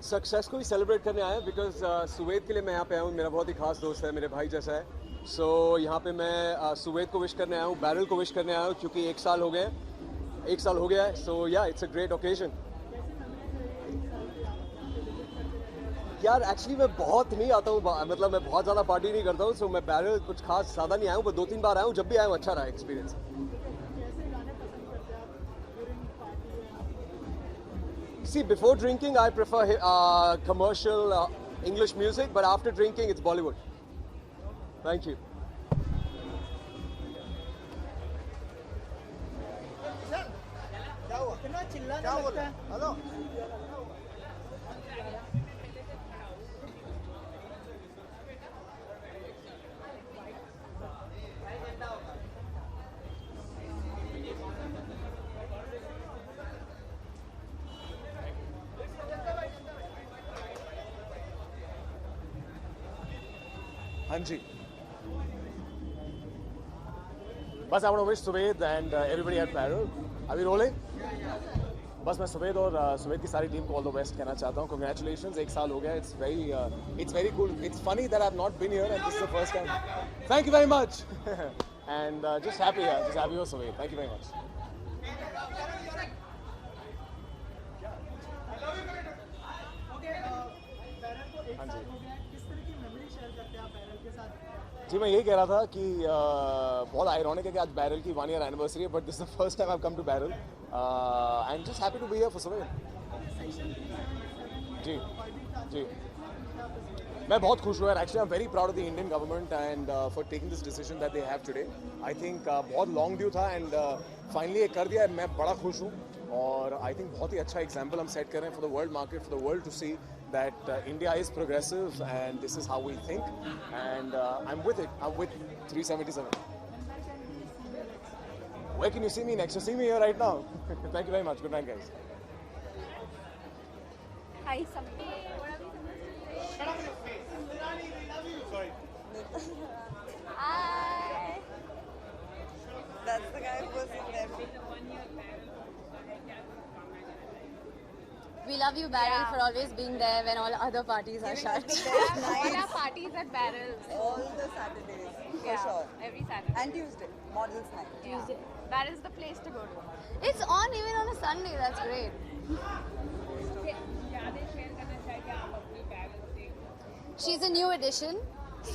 Success को ही celebrate करने आया because सुवेद के लिए मैं यहाँ पे आया हूँ, मेरा बहुत ही खास दोस्त है, मेरे भाई जैसा है। सो यहाँ पे मैं सुवेद को विश करने आया हूँ, बैरल को विश करने आया हूँ क्योंकि 1 साल हो गया है। सो या इट्स अ ग्रेट ओकेजन। यार एक्चुअली मैं बहुत नहीं आता हूँ, मतलब मैं बहुत ज़्यादा पार्टी नहीं करता हूँ, सो मैं बैरल कुछ खास ज़्यादा नहीं आया हूँ, बस 2-3 बार आया हूँ, जब भी आया हूँ अच्छा रहा experience. See, before drinking, I prefer commercial English music, but after drinking, it's Bollywood. Thank you. क्या बोल रहे हैं? हेलो। हाँ जी, बस I want to wish Suved and everybody at Barrel. अभी रोलिंग। बस मैं सुवेद और सुवेद की सारी टीम को ऑल द बेस्ट कहना चाहता हूँ। कंग्रेचुलेशंस, 1 साल हो गया। It's very cool. It's funny that I have not been here and this is the first time. Thank you very much and just happy for Suved. Thank you very much. हाँ जी जी, मैं यही कह रहा था कि बहुत आयरॉनिक है कि आज बैरल की 1 ईयर एनिवर्सरी है, but this is the first time I have come to Barrel. I am just happy to be here for Suved. जी मैं बहुत खुश हुआ। Actually I am very proud of the Indian government and for taking this decision that they have today. I think बहुत long due था and finally ये कर दिया। मैं बड़ा खुश हूँ और आई थिंक बहुत ही अच्छा एग्जाम्पल हम सेट कर रहे हैं for the world market, for the world to see that India is progressive and this is how we think, and I'm with it. I'm with 377. Where can you see me next? You see me here right now. Thank you very much. Good night, guys. Hi, Samir. Hi. That's the guy who was in there. We love you, Barrel, for always being there when all other parties are shut. All our parties at Barrels. All the Saturdays, for sure. Every Saturday. And Tuesday, Models Night. Tuesday. Barrels the place to go to. It's on even on a Sunday. That's great. She's a new addition.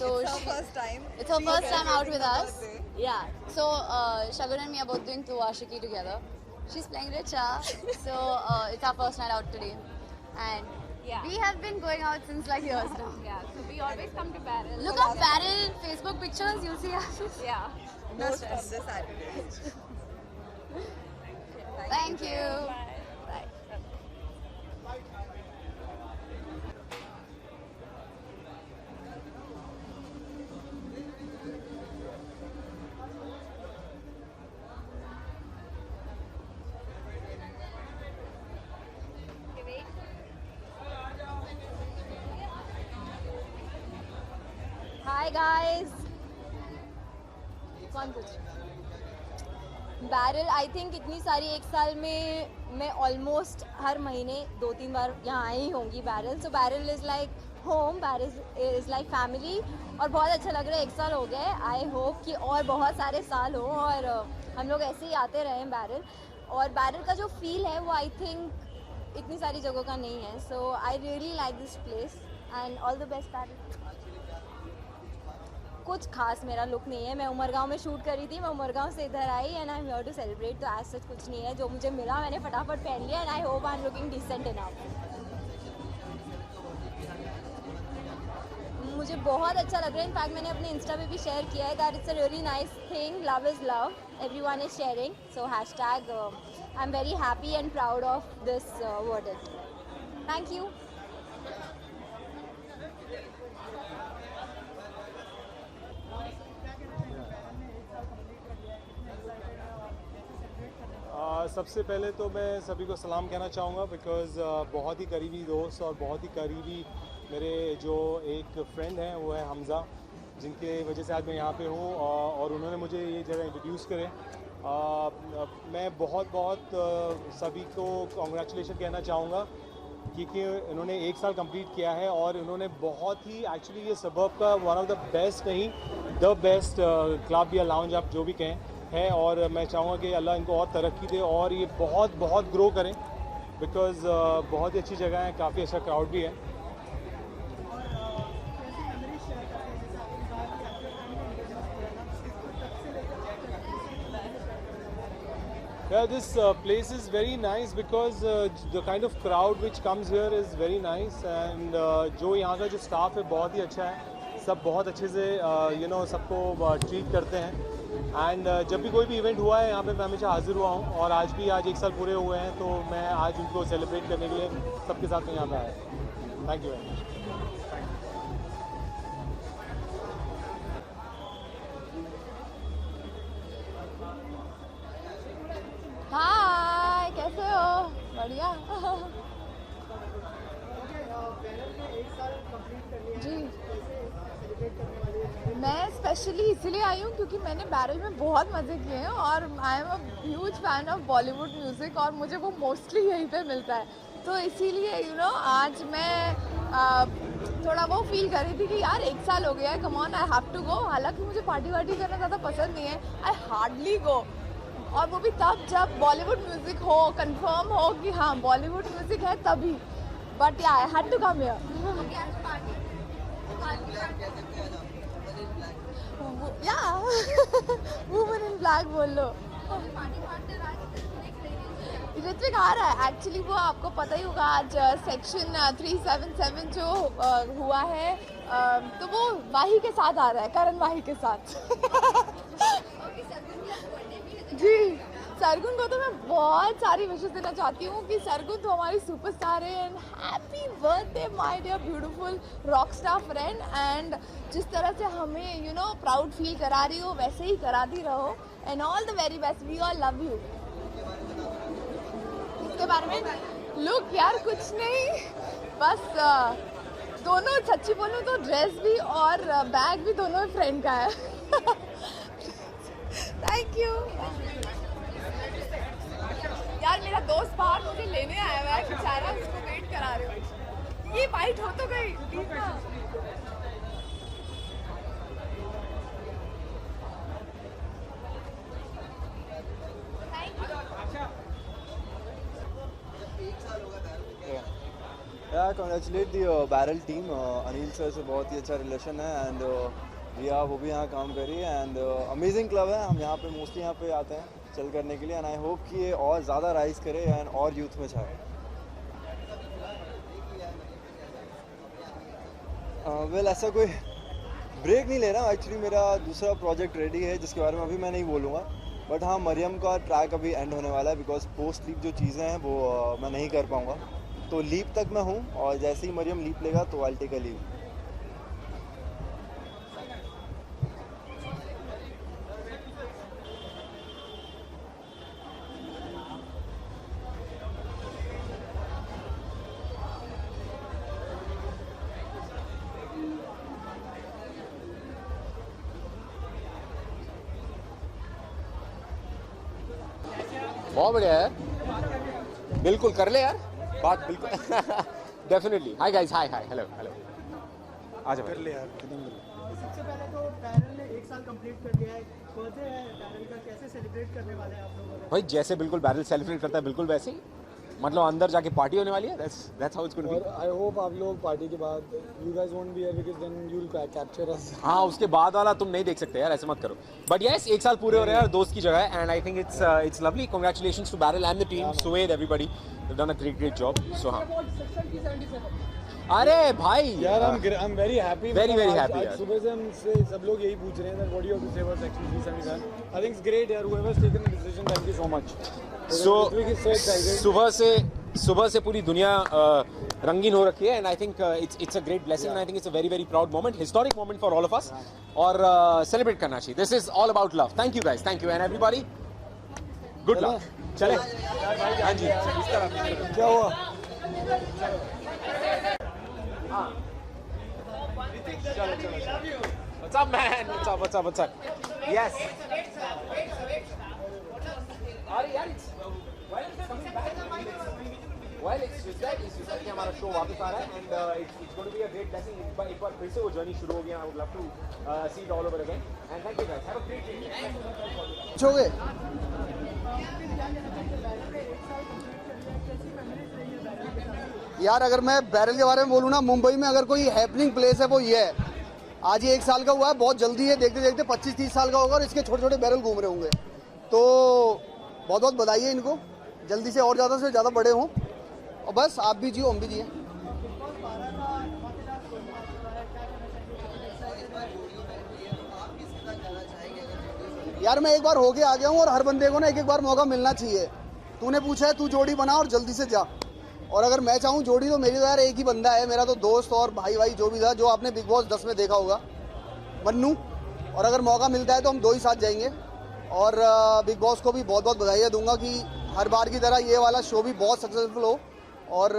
So it's her first time. It's her first time out with us. Yeah. So Shagun and me are both doing Tu Ashiki together. She's playing Richa, so it's our first night out today, and we have been going out since like years now. Yeah, so we always come to Barrel. Look up Barrel Facebook pictures, you'll see us. Yeah, most of the Saturdays. Thank you. Bye. Hi guys. Barrel I think इतनी सारी एक साल में मैं almost हर महीने 2-3 बार यहाँ आई होंगी barrel. So barrel is like home, barrel is like family और बहुत अच्छा लग रहा है. 1 साल हो गया है. आई होप कि और बहुत सारे साल हों और हम लोग ऐसे ही आते रहें बैरल. और बैरल का जो फील है वो आई थिंक इतनी सारी जगहों का नहीं है. So I really like this place and all the best Barrel. कुछ खास मेरा लुक नहीं है. मैं उमरगांव में शूट करी थी, मैं उमरगांव से इधर आई and I am here to celebrate. तो एज सच कुछ नहीं है. जो मुझे मिला मैंने फटाफट पहन लिया and I hope I am looking decent enough. मुझे बहुत अच्छा लग रहा है. इनफैक्ट मैंने अपने इंस्टा पे भी शेयर किया है that it's a really nice thing. Love is love, everyone is sharing. So hashtag I am very happy and proud of this verdict. Thank you. सबसे पहले तो मैं सभी को सलाम कहना चाहूँगा बिकॉज़ बहुत ही करीबी दोस्त और बहुत ही करीबी मेरे जो एक फ्रेंड हैं वो है हमज़ा, जिनके वजह से आज मैं यहाँ पे हूँ और उन्होंने मुझे ये जगह इंट्रोड्यूस करे. मैं बहुत सभी को कॉन्ग्रेचुलेशन कहना चाहूँगा क्योंकि इन्होंने 1 साल कंप्लीट किया है और इन्होंने बहुत ही एक्चुअली ये सबब का वन ऑफ द बेस्ट नहीं द बेस्ट क्लब या लाउंज आप जो भी कहें है. और मैं चाहूँगा कि अल्लाह इनको और तरक्की दे और ये बहुत ग्रो करें बिकॉज़ बहुत ही अच्छी जगह है, काफ़ी अच्छा क्राउड भी है. Yeah, this place is very nice because the kind of crowd which comes here is very nice and जो यहाँ का जो staff है बहुत ही अच्छा है. सब बहुत अच्छे से सबको ट्रीट करते हैं. एंड जब भी कोई भी इवेंट हुआ है यहाँ पे मैं हमेशा हाजिर हुआ हूँ और आज 1 साल पूरे हुए हैं तो मैं आज उनको सेलिब्रेट करने के लिए सबके साथ में यहाँ पे आया. Thank you very much. Hi, कैसे हो? बढ़िया. जी, मैं स्पेशली इसलिए आई हूँ क्योंकि मैंने बैरल में बहुत मज़े किए हैं और I am a huge fan of Bollywood music और मुझे वो मोस्टली यहीं पे मिलता है. तो इसीलिए आज मैं थोड़ा वो फील कर रही थी कि यार 1 साल हो गया है, come on I have to go. हालांकि मुझे पार्टी वार्टी करना ज़्यादा पसंद नहीं है. आई हार्डली गो और वो भी तब जब बॉलीवुड म्यूज़िक हो, कंफर्म हो कि हाँ बॉलीवुड म्यूज़िक है तभी. But yeah I had to come here. Yeah woman in black बोल लो. ऋत्विक आ रहा है एक्चुअली. वो आपको पता ही होगा आज सेक्शन 377 जो हुआ है तो वो वाही के साथ आ रहा है, करण वाही के साथ. जी, सरगुन को तो मैं बहुत सारी विशेष देना चाहती हूँ कि सरगुन तो हमारी सुपरस्टार है and happy birthday my dear beautiful rock star friend. And जिस तरह से हमें प्राउड फील करा रही हो वैसे ही कराती रहो and all the very best. We all love you. इसके बारे में लुक यार कुछ नहीं, बस दोनों सच्ची बोलूँ तो ड्रेस भी और बैग भी दोनों फ्रेंड का है. Thank you. यार मेरा दोस्त बाहर मुझे लेने आया हुआ है बेचारा, उसको वेट करा रहे हो. ये वाइट हो तो गई. Yeah, congratulate the barrel team. Anil sir से बहुत ही अच्छा रिलेशन है एंड रिया वो भी यहाँ काम कर रही है एंड अमेजिंग क्लब है. हम यहाँ पे मोस्टली यहाँ पे आते हैं चल करने के लिए एंड आई होप कि ये और ज़्यादा राइज करे एंड और यूथ में छाए. वेल ऐसा कोई ब्रेक नहीं ले रहा. एक्चुअली मेरा दूसरा प्रोजेक्ट रेडी है जिसके बारे में अभी मैं नहीं बोलूँगा. बट हाँ, मरियम का ट्रैक अभी एंड होने वाला है बिकॉज पोस्ट लीप जो चीज़ें हैं वो मैं नहीं कर पाऊँगा. तो लीप तक मैं हूँ और जैसे ही मरियम लीप लेगा तो आई टेक अ लीव. बहुत बढ़िया यार, बिल्कुल कर ले यार बात, बिल्कुल डेफिनेटली। हाय गाइस, हाय हाय, हेलो हेलो, आ जाओ। कर ले यार। सबसे पहले तो बैरल ने 1 साल कंप्लीट कर लिया है, बर्थडे है बैरल का, कैसे सेलिब्रेट करने वाले हैं आप लोग? भाई जैसे बिल्कुल बैरल सेलिब्रेट करता है बिल्कुल वैसे ही, मतलब अंदर जाके पार्टी होने वाली है। That's how it's going to be. I hope आप लोग पार्टी के बाद you guys won't be here because then you will capture us. हाँ, उसके बाद वाला तुम नहीं देख सकते यार, ऐसे मत करो। बट यस, 1 साल पूरे हो रहे हैं यार दोस्त की जगह, and I think it's lovely. Congratulations to Barrel and the team, Suved, everybody, they have done a great job. So हाँ, अरे भाई यार I am very happy, very happy यार। सुबह से हमसे सब लोग यही पूछ रहे हैं that what you have to say about section 377। I think it's great यार, whoever has taken the decision, thank you so much. सो सुबह से पूरी दुनिया रंगीन हो रखी है, and I think it's a great blessing, I think it's a very very proud moment, historic moment for all of us, और सेलिब्रेट करना चाहिए। This is all about love. Thank you guys, thank you and everybody, good luck. चले हाँ जी, क्या हुआ? चलो What's up man? What's up? Yes. Well, it's just that कि हमारा शो वापस आ रहा है, and it's going to be a great blessing. एक बार फिर से वो जर्नी शुरू हो गया। I would love to see it all over again. And thank you guys. Have a great day. छोगे यार, अगर मैं बैरल के बारे में बोलूँ ना, मुंबई में अगर कोई हैपनिंग प्लेस है वो ये है। आज ये 1 साल का हुआ है, बहुत जल्दी है, देखते देखते 25-30 साल का होगा और इसके छोटे छोटे बैरल घूम रहे होंगे। तो बहुत बहुत बधाई है इनको, जल्दी से और ज़्यादा से ज़्यादा बड़े हों, और बस आप भी जियो, हम भी जिए। यार मैं एक बार होके आ गया हूँ, और हर बंदे को ना एक एक बार मौका मिलना चाहिए। तूने पूछा है, तू जोड़ी बना और जल्दी से जा। और अगर मैं चाहूँ जोड़ी, तो मेरी तो यार एक ही बंदा है, मेरा तो दोस्त और भाई जो भी था, जो आपने बिग बॉस 10 में देखा होगा, मन्नू। और अगर मौका मिलता है तो हम 2 ही साथ जाएंगे। और बिग बॉस को भी बहुत बहुत बधाइयाँ दूंगा कि हर बार की तरह ये वाला शो भी बहुत सक्सेसफुल हो। और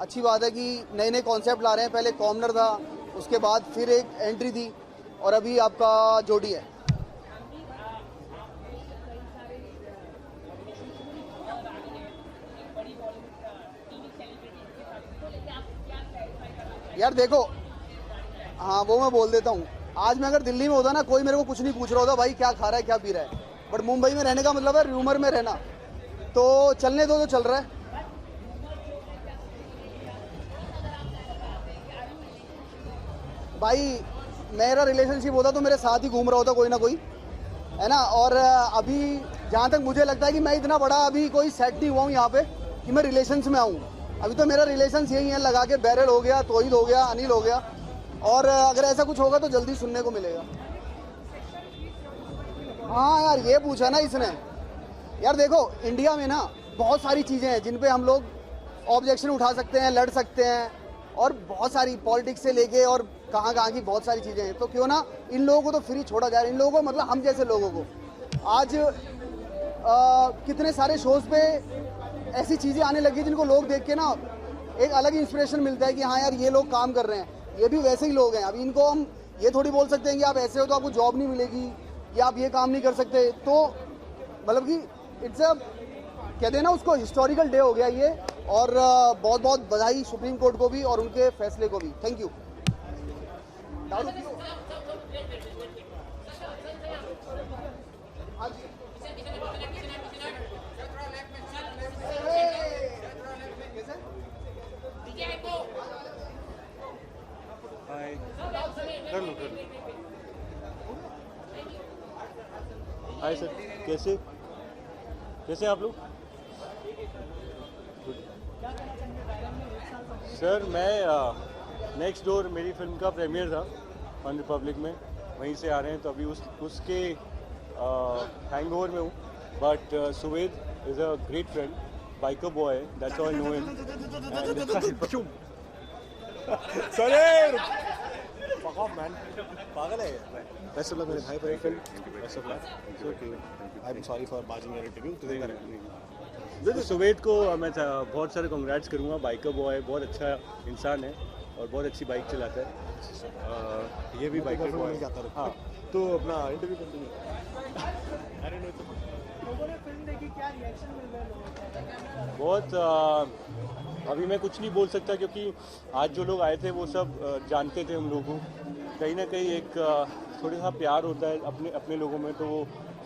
अच्छी बात है कि नए नए कॉन्सेप्ट ला रहे हैं। पहले कॉमनर था, उसके बाद फिर एक एंट्री थी, और अभी आपका जोड़ी है। यार देखो, हाँ वो मैं बोल देता हूँ, आज मैं अगर दिल्ली में होता ना, कोई मेरे को कुछ नहीं पूछ रहा होता भाई क्या खा रहा है क्या पी रहा है। बट मुंबई में रहने का मतलब है रूमर में रहना, तो चलने दो, तो चल रहा है। भाई मेरा रिलेशनशिप होता तो मेरे साथ ही घूम रहा होता कोई ना कोई, है ना। और अभी जहाँ तक मुझे लगता है कि मैं इतना बड़ा अभी कोई सेट नहीं हुआ हूँ यहाँ पे कि मैं रिलेशंस में आऊँ। अभी तो मेरा रिलेशंस यही है, लगा के बैरल हो गया, तोहिद हो गया, अनिल हो गया, और अगर ऐसा कुछ होगा तो जल्दी सुनने को मिलेगा। हाँ यार, ये पूछा ना इसने। यार देखो, इंडिया में ना बहुत सारी चीज़ें हैं जिन पे हम लोग ऑब्जेक्शन उठा सकते हैं, लड़ सकते हैं, और बहुत सारी पॉलिटिक्स से लेके और कहाँ की बहुत सारी चीज़ें हैं। तो क्यों ना इन लोगों को तो फ्री छोड़ा जाए, इन लोगों को, मतलब हम जैसे लोगों को। आज कितने सारे शोज़ पे ऐसी चीज़ें आने लगी जिनको लोग देख के ना एक अलग इंस्पिरेशन मिलता है कि हाँ यार ये लोग काम कर रहे हैं, ये भी वैसे ही लोग हैं। अभी इनको हम ये थोड़ी बोल सकते हैं कि आप ऐसे हो तो आपको जॉब नहीं मिलेगी, या आप ये काम नहीं कर सकते। तो मतलब कि इट्स अ, कहते हैं ना उसको, हिस्टोरिकल डे हो गया ये। और बहुत बहुत बधाई सुप्रीम कोर्ट को भी और उनके फैसले को भी। Thank you. हाय सर, कैसे आप लोग? सर मैं नेक्स्ट डोर मेरी फिल्म का प्रीमियर था वन रिपब्लिक में, वहीं से आ रहे हैं, तो अभी उसके हैंगओवर में हूँ। But Suved is a great friend, biker boy, that's how I know him. Sorry fuck off man, पागल है ये। बेस्ट ऑफ लक मेरे भाई पर film, best of luck. I am sorry for barging your interview. Suved को मैं बहुत सारे कांग्रेट्स करूँगा। बाइकर बॉय, बहुत अच्छा इंसान है और बहुत अच्छी बाइक चलाता है। ये भी बाइकर बॉय। हाँ, तो अपना इंटरव्यू कंटिन्यू। फिल्म देखी, क्या रिएक्शन मिल रहा है लोगों का? बहुत अभी मैं कुछ नहीं बोल सकता क्योंकि आज जो लोग आए थे वो सब जानते थे हम लोगों को। कहीं ना कहीं एक थोड़ा सा प्यार होता है अपने अपने लोगों में, तो वो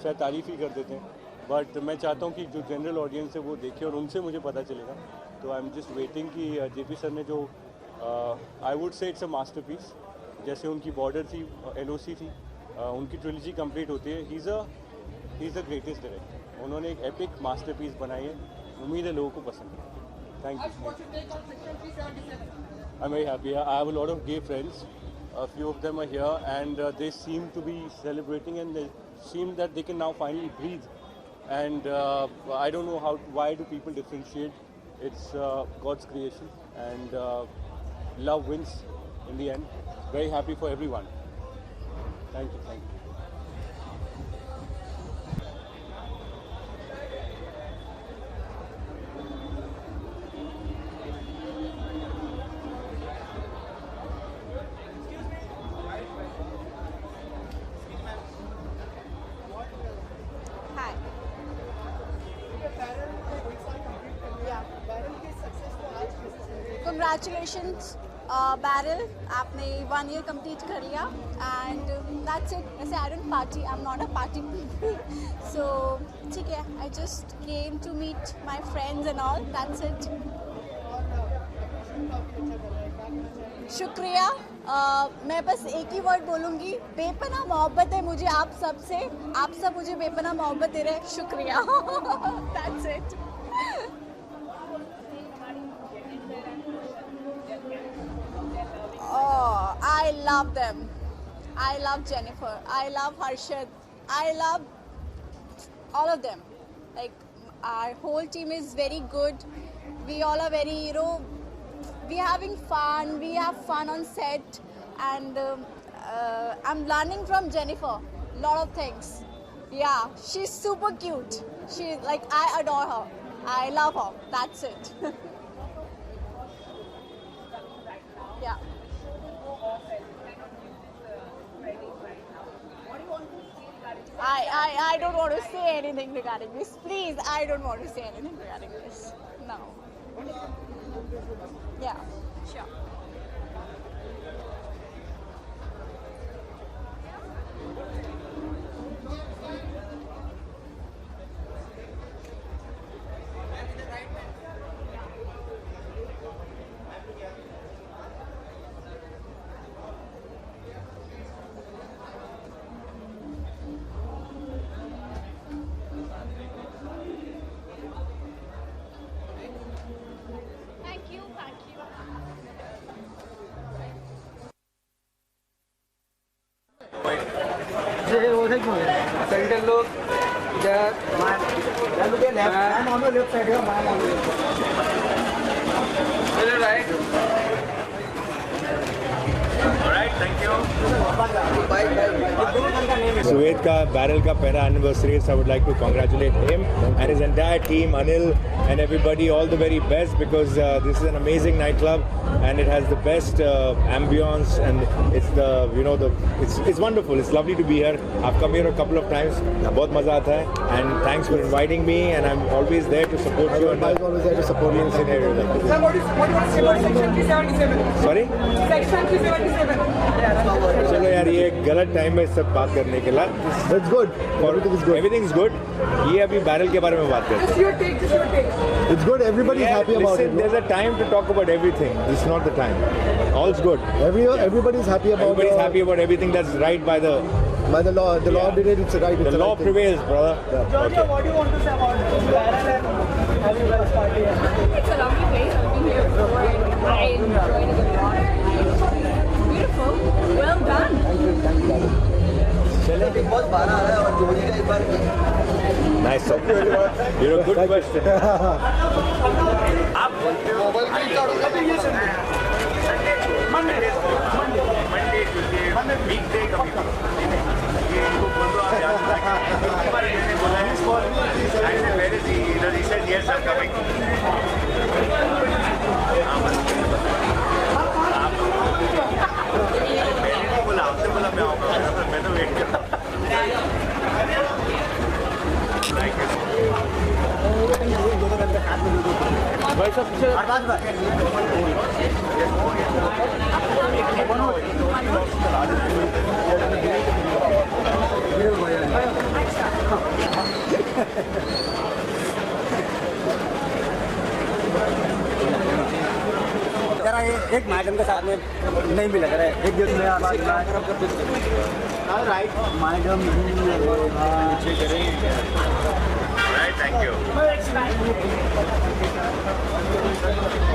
शायद तारीफ़ ही कर देते हैं। बट मैं चाहता हूँ कि जो जनरल ऑडियंस है वो देखे और उनसे मुझे पता चलेगा। तो आई एम जस्ट वेटिंग कि जेपी सर ने जो I would say it's a masterpiece, जैसे उनकी बॉर्डर थी, एलओसी थी, उनकी ट्रिलॉजी कंप्लीट होती है। He is the greatest director. उन्होंने एक एपिक मास्टरपीस बनाई है, उम्मीद है लोगों को पसंद है। Thank you. I am very happy. I have a lot of gay friends, a few of them are here and they seem to be celebrating and they seem that they can now finally breathe. And I don't know why do people differentiate. It's God's creation and love wins in the end. Very happy for everyone. Thank you. Congratulations, Barrel. आपने 1 year complete कर लिया and that's it. वैसे I don't party. I'm not a party people. So ठीक है. I just came to meet my friends and all. That's it. शुक्रिया। मैं बस एक ही वर्ड बोलूँगी, बेपनाह मोहब्बत है मुझे आप सब से। आप सब मुझे बेपनाह मोहब्बत दे रहे हैं, शुक्रिया। That's it. Oh, I love them. I love Jennifer. I love Harshad. I love all of them. Like, our whole team is very good. We all are very, we're having fun. We have fun on set. And I'm learning from Jennifer a lot of things. Yeah, she's super cute. She's like, I adore her. I love her. That's it. Yeah. I don't want to say anything regarding this. Please, I don't want to say anything regarding this. No. Yeah, sure. Centre लोग इधर I'm on the left side here. Right. Alright, thank you. Suvaid ka Barrel ka pehla anniversary, so I would like to congratulate him and his entire team, Anil and everybody, all the very best, because this is an amazing nightclub and it has the best ambience and it's it's wonderful. It's lovely to be here. I've come here a couple of times. बहुत मजा आता है and thanks for inviting me and I'm always there to support you. Always there to support you in scenario like this. Sir, what do you say about Section 377? Sorry? Section 377. चलो यार ये गलत time है इस सब बात करने के लिए. That's good. Everything is good. ये अभी बैरल के बारे में बात करते हैं. Just your take. It's good. Everybody's happy about it. There's a time to talk about everything. This is not the time. All's good. Everybody's happy about. Everybody's happy about everything that's right by the law. The law did it. It's right. The law prevails, brother. Georgia, what do you want to say about Barrel and have you guys party? It's a lovely place. I've been here before and I enjoyed it a lot. Beautiful. Well done. चलो big boss 12 आ रहा है और जोड़ी का एक बार Nice. You're a good question. आप mobile पे Monday, Tuesday, weekday कभी ये इनको बोल दो आप जान सकते हैं. हमारे जैसे बोला है I said where is he? He said yes I'm coming. मैंने नहीं बोला आपसे बोला मैं आऊँगा मैं तो वेट कर रहा हूँ. भाई साहब पीछे जरा एक मैडम के साथ में नहीं मिला जरा एक दिवस में right madam Right, thank you.